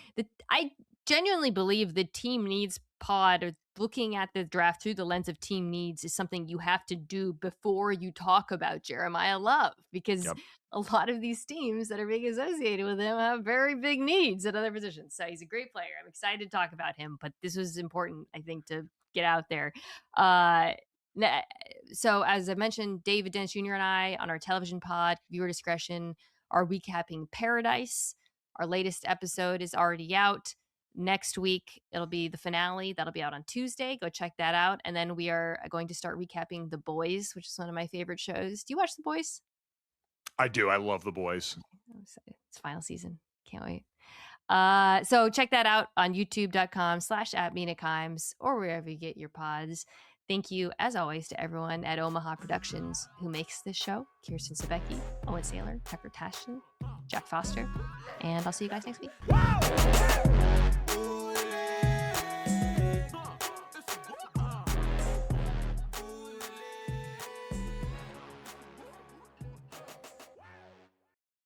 I genuinely believe the team needs pod, or looking at the draft through the lens of team needs, is something you have to do before you talk about Jeremiah Love, because a lot of these teams that are being associated with him have very big needs at other positions. So he's a great player. I'm excited to talk about him, but this was important, I think, to get out there. So as I mentioned, David Dennis Jr. and I on our television pod, viewer discretion, are recapping Paradise. Our latest episode is already out. Next week, it'll be the finale. That'll be out on Tuesday. Go check that out. And then we are going to start recapping The Boys, which is one of my favorite shows. Do you watch The Boys? I do. I love The Boys. It's final season. Can't wait. So check that out on youtube.com/@MinaKimes or wherever you get your pods. Thank you, as always, to everyone at Omaha Productions who makes this show. Kirsten Sebecki, Owen Saylor, Tucker Tashin, Jack Foster. And I'll see you guys next week.